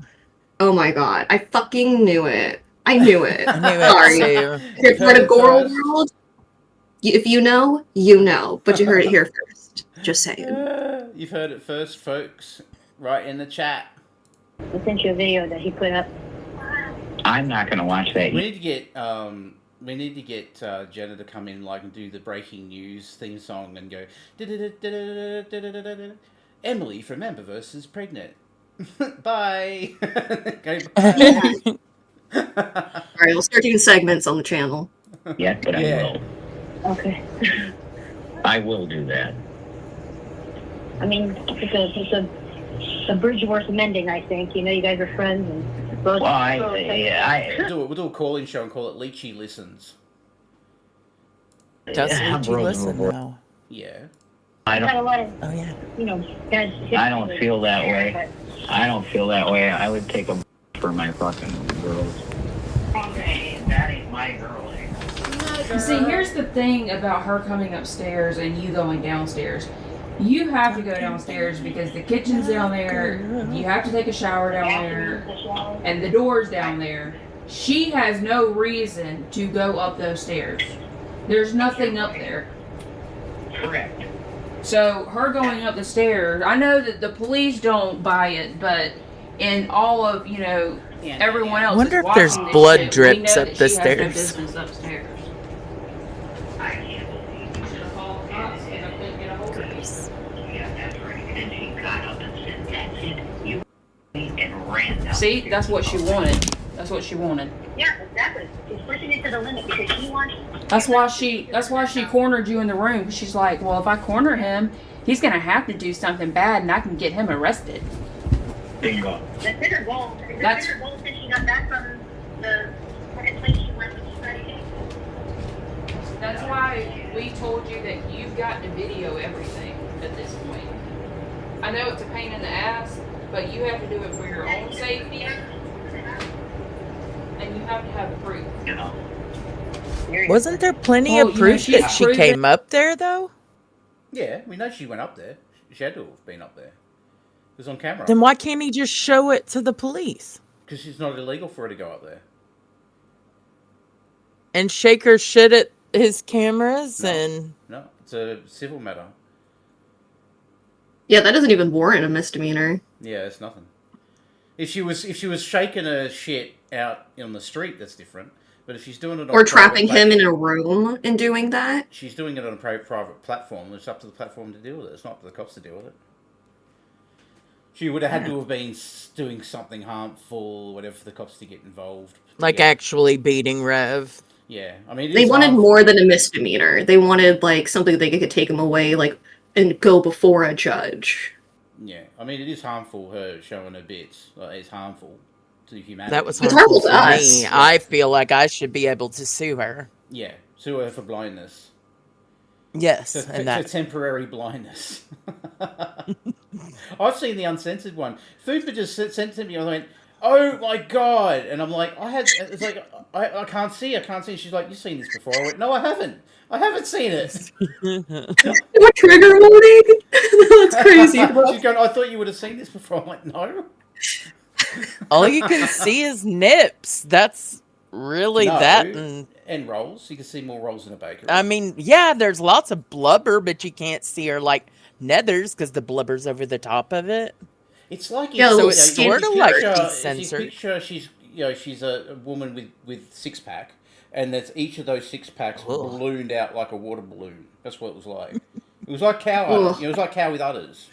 Oh my god. I fucking knew it. I knew it. I knew Sorry. it too. If you're part of Goral World, if you know, you know. But you heard it here first. Just saying. You've heard it first, folks. Right in the chat. I sent you a video that he put up. I'm not going to watch that. We need to get Jenna to come in and do the breaking news theme song and go Emily from Amberverse is pregnant. Bye. Alright, we'll start doing segments on the channel. Yes, but I will. Okay. I will do that. I mean, it's a bridge worth mending, I think. You guys are friends. And both, We'll do a call-in show and call it Leechy Listens. Does Leechy listen now? Yeah. I don't. Got a lot of, Oh yeah. guys. I don't feel that way. I don't feel that way. I would take a for my fucking girls. Okay, that ain't my girl. See, here's the thing about her coming upstairs and you going downstairs. You have to go downstairs because the kitchen's down there, you have to take a shower down there, and the door's down there. She has no reason to go up those stairs. There's nothing up there. Correct. So her going up the stairs, I know that the police don't buy it, but in all of, everyone else Wonder is if there's watching this blood shit. drips We know up that the she has no stairs. business upstairs. Gross. Yeah, that's right. And she got up and said, "That's it. You," and ran down. See, that's what she wanted. That's what she wanted. Yeah, exactly. She's pushing it to the limit because she wants. That's why she cornered you in the room. She's like, well, if I corner him, he's gonna have to do something bad, and I can get him arrested. Bingo. That's been her goal. That's been her goal since she got back from the second place she went when she started. That's why we told you that you've got to video everything at this point. I know it's a pain in the ass, but you have to do it for your own safety, and you have to have proof. You know. Wasn't there plenty Well, of proof she's that she proven- came up there, though? Yeah, we know she went up there. She had to have been up there. It was on camera. Then why can't he just show it to the police? Because it's not illegal for her to go up there. And shake her shit at his cameras and... No, it's a civil matter. Yeah, that doesn't even warrant a misdemeanor. Yeah, it's nothing. If she was shaking her shit out on the street, that's different. But if she's doing it on Or trapping him in a room and doing that. she's doing it on a private platform. It's up to the platform to deal with it. It's not up to the cops to deal with it. She would have had to have been doing something harmful, whatever, for the cops to get involved. Like Yeah. actually beating Rev. Yeah, I mean, They wanted more than a misdemeanor. They wanted like something they could take him away, like, and go before a judge. Yeah, I mean, it is harmful. Her showing her bits, it's harmful to humanity. That was It's harmful harmful for to me. us. I feel like I should be able to sue her. Yeah, sue her for blindness. Yes, For and that... temporary blindness. I've seen the uncensored one. Fupa just sent it to me. I went, "Oh my god!" And I'm like, It's like I can't see. I can't see. She's like, "You've seen this before." I went, "No, I haven't. I haven't seen it." What trigger warning? That's crazy. She's going, "I thought you would have seen this before." I'm like, "No." All you can see is nips. That's really No, that. And rolls. You can see more rolls in a bakery. I mean, yeah, there's lots of blubber, but you can't see her like nethers because the blubber's over the top of it. It's like Yeah, So little it's skin sort of if you like picture- if you decensored. picture she's a woman with six pack, and that's each of those six packs Ugh. ballooned out like a water balloon. That's what it was like. It was like cow. Ugh. It was like cow with udders.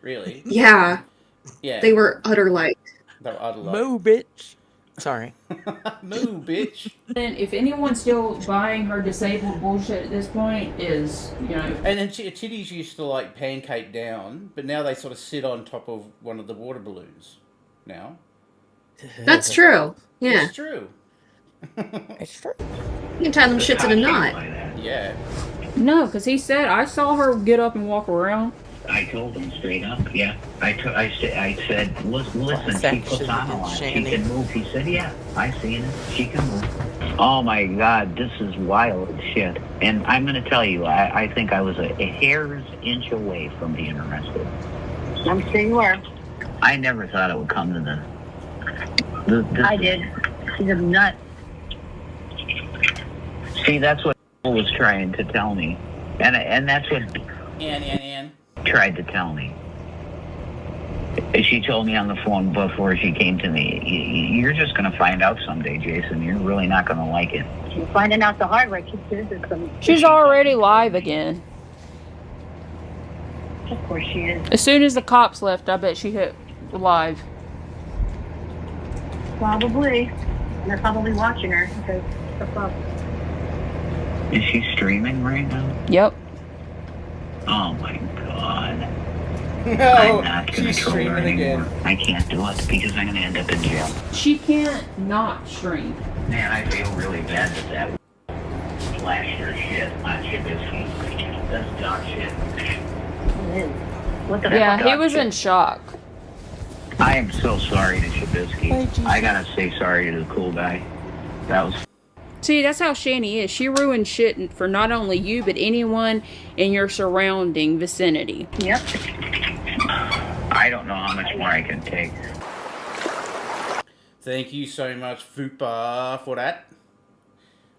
Really? Yeah, Yeah. they were utter like. They were udder like. Moo, bitch. Sorry. Moo, bitch. And if anyone's still buying her disabled bullshit at this point, is, you know. And then titties used to like pancake down, but now they sort of sit on top of one of the water balloons. Now. That's true. Yeah, It's true. It's true. you can tie them shits in a knot. Yeah. No, because he said, I saw her get up and walk around. I told him straight up, yeah. I said, listen, she puts on a lot. She Shanny. can move. He said, yeah, I seen it. She can move. Oh my God, this is wild shit. And I'm going to tell you, I think I was a hair's inch away from being arrested. I'm sure you were. I never thought it would come to this. I did. She's a nut. See, that's what was trying to tell me. And that's what And. tried to tell me. She told me on the phone before she came to me, you're just going to find out someday, Jason. You're really not going to like it. She's finding out the hard way. She's already live again. Of course she is. As soon as the cops left, I bet she hit live. Probably. And they're probably watching her because what's up? Is she streaming right now? Yep. Oh my God. I'm No, not going to she's troll her streaming anymore. again. I can't do it because I'm going to end up in jail. She can't not stream. Man, I feel really bad that flashed her shit on Chibisky. That's dog shit. It is. What the Yeah, fuck? he was in shock. I am so sorry to Chibisky. Bye, Jesus. I got to say sorry to the cool guy. That was... See, that's how Shanny is. She ruins shit for not only you, but anyone in your surrounding vicinity. Yep. I don't know how much more I can take. Thank you so much, Fupa, for that.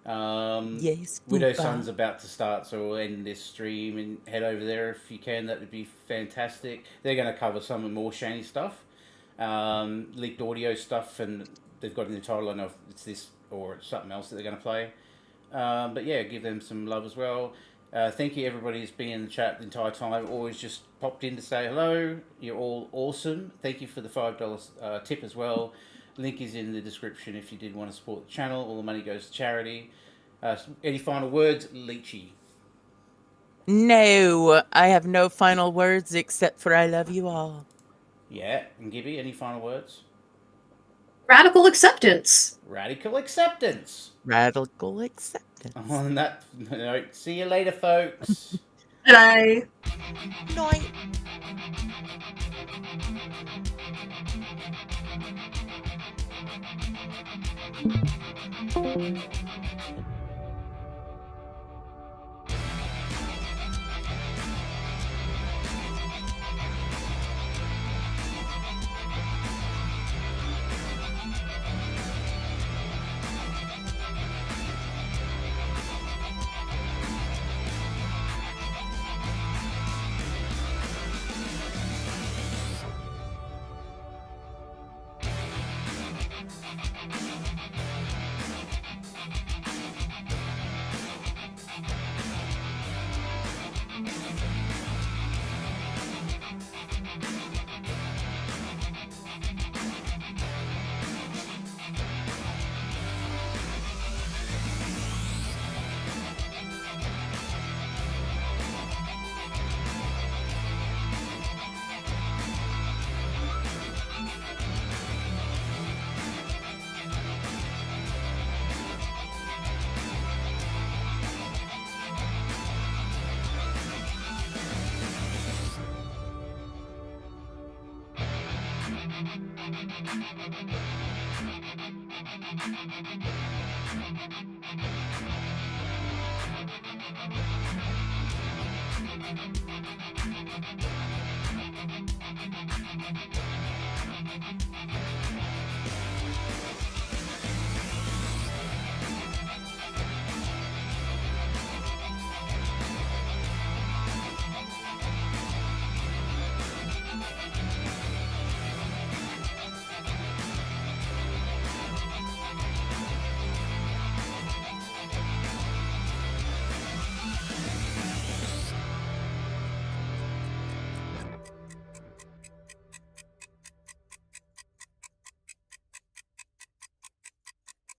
Yes, Widow Fupa. Sun's about to start, so we'll end this stream and head over there if you can. That would be fantastic. They're going to cover some more Shanny stuff, leaked audio stuff, and they've got in the title. I don't know if it's this or it's something else that they're going to play. But yeah, give them some love as well. Thank you, everybody who's been in the chat the entire time. Always just popped in to say hello. You're all awesome. Thank you for the $5 tip as well. Link is in the description if you did want to support the channel. All the money goes to charity. Any final words, Leechy? No, I have no final words except for I love you all. Yeah, and Gibby, any final words? Radical acceptance. Radical acceptance. Radical acceptance. On that note, see you later, folks. Bye. Night.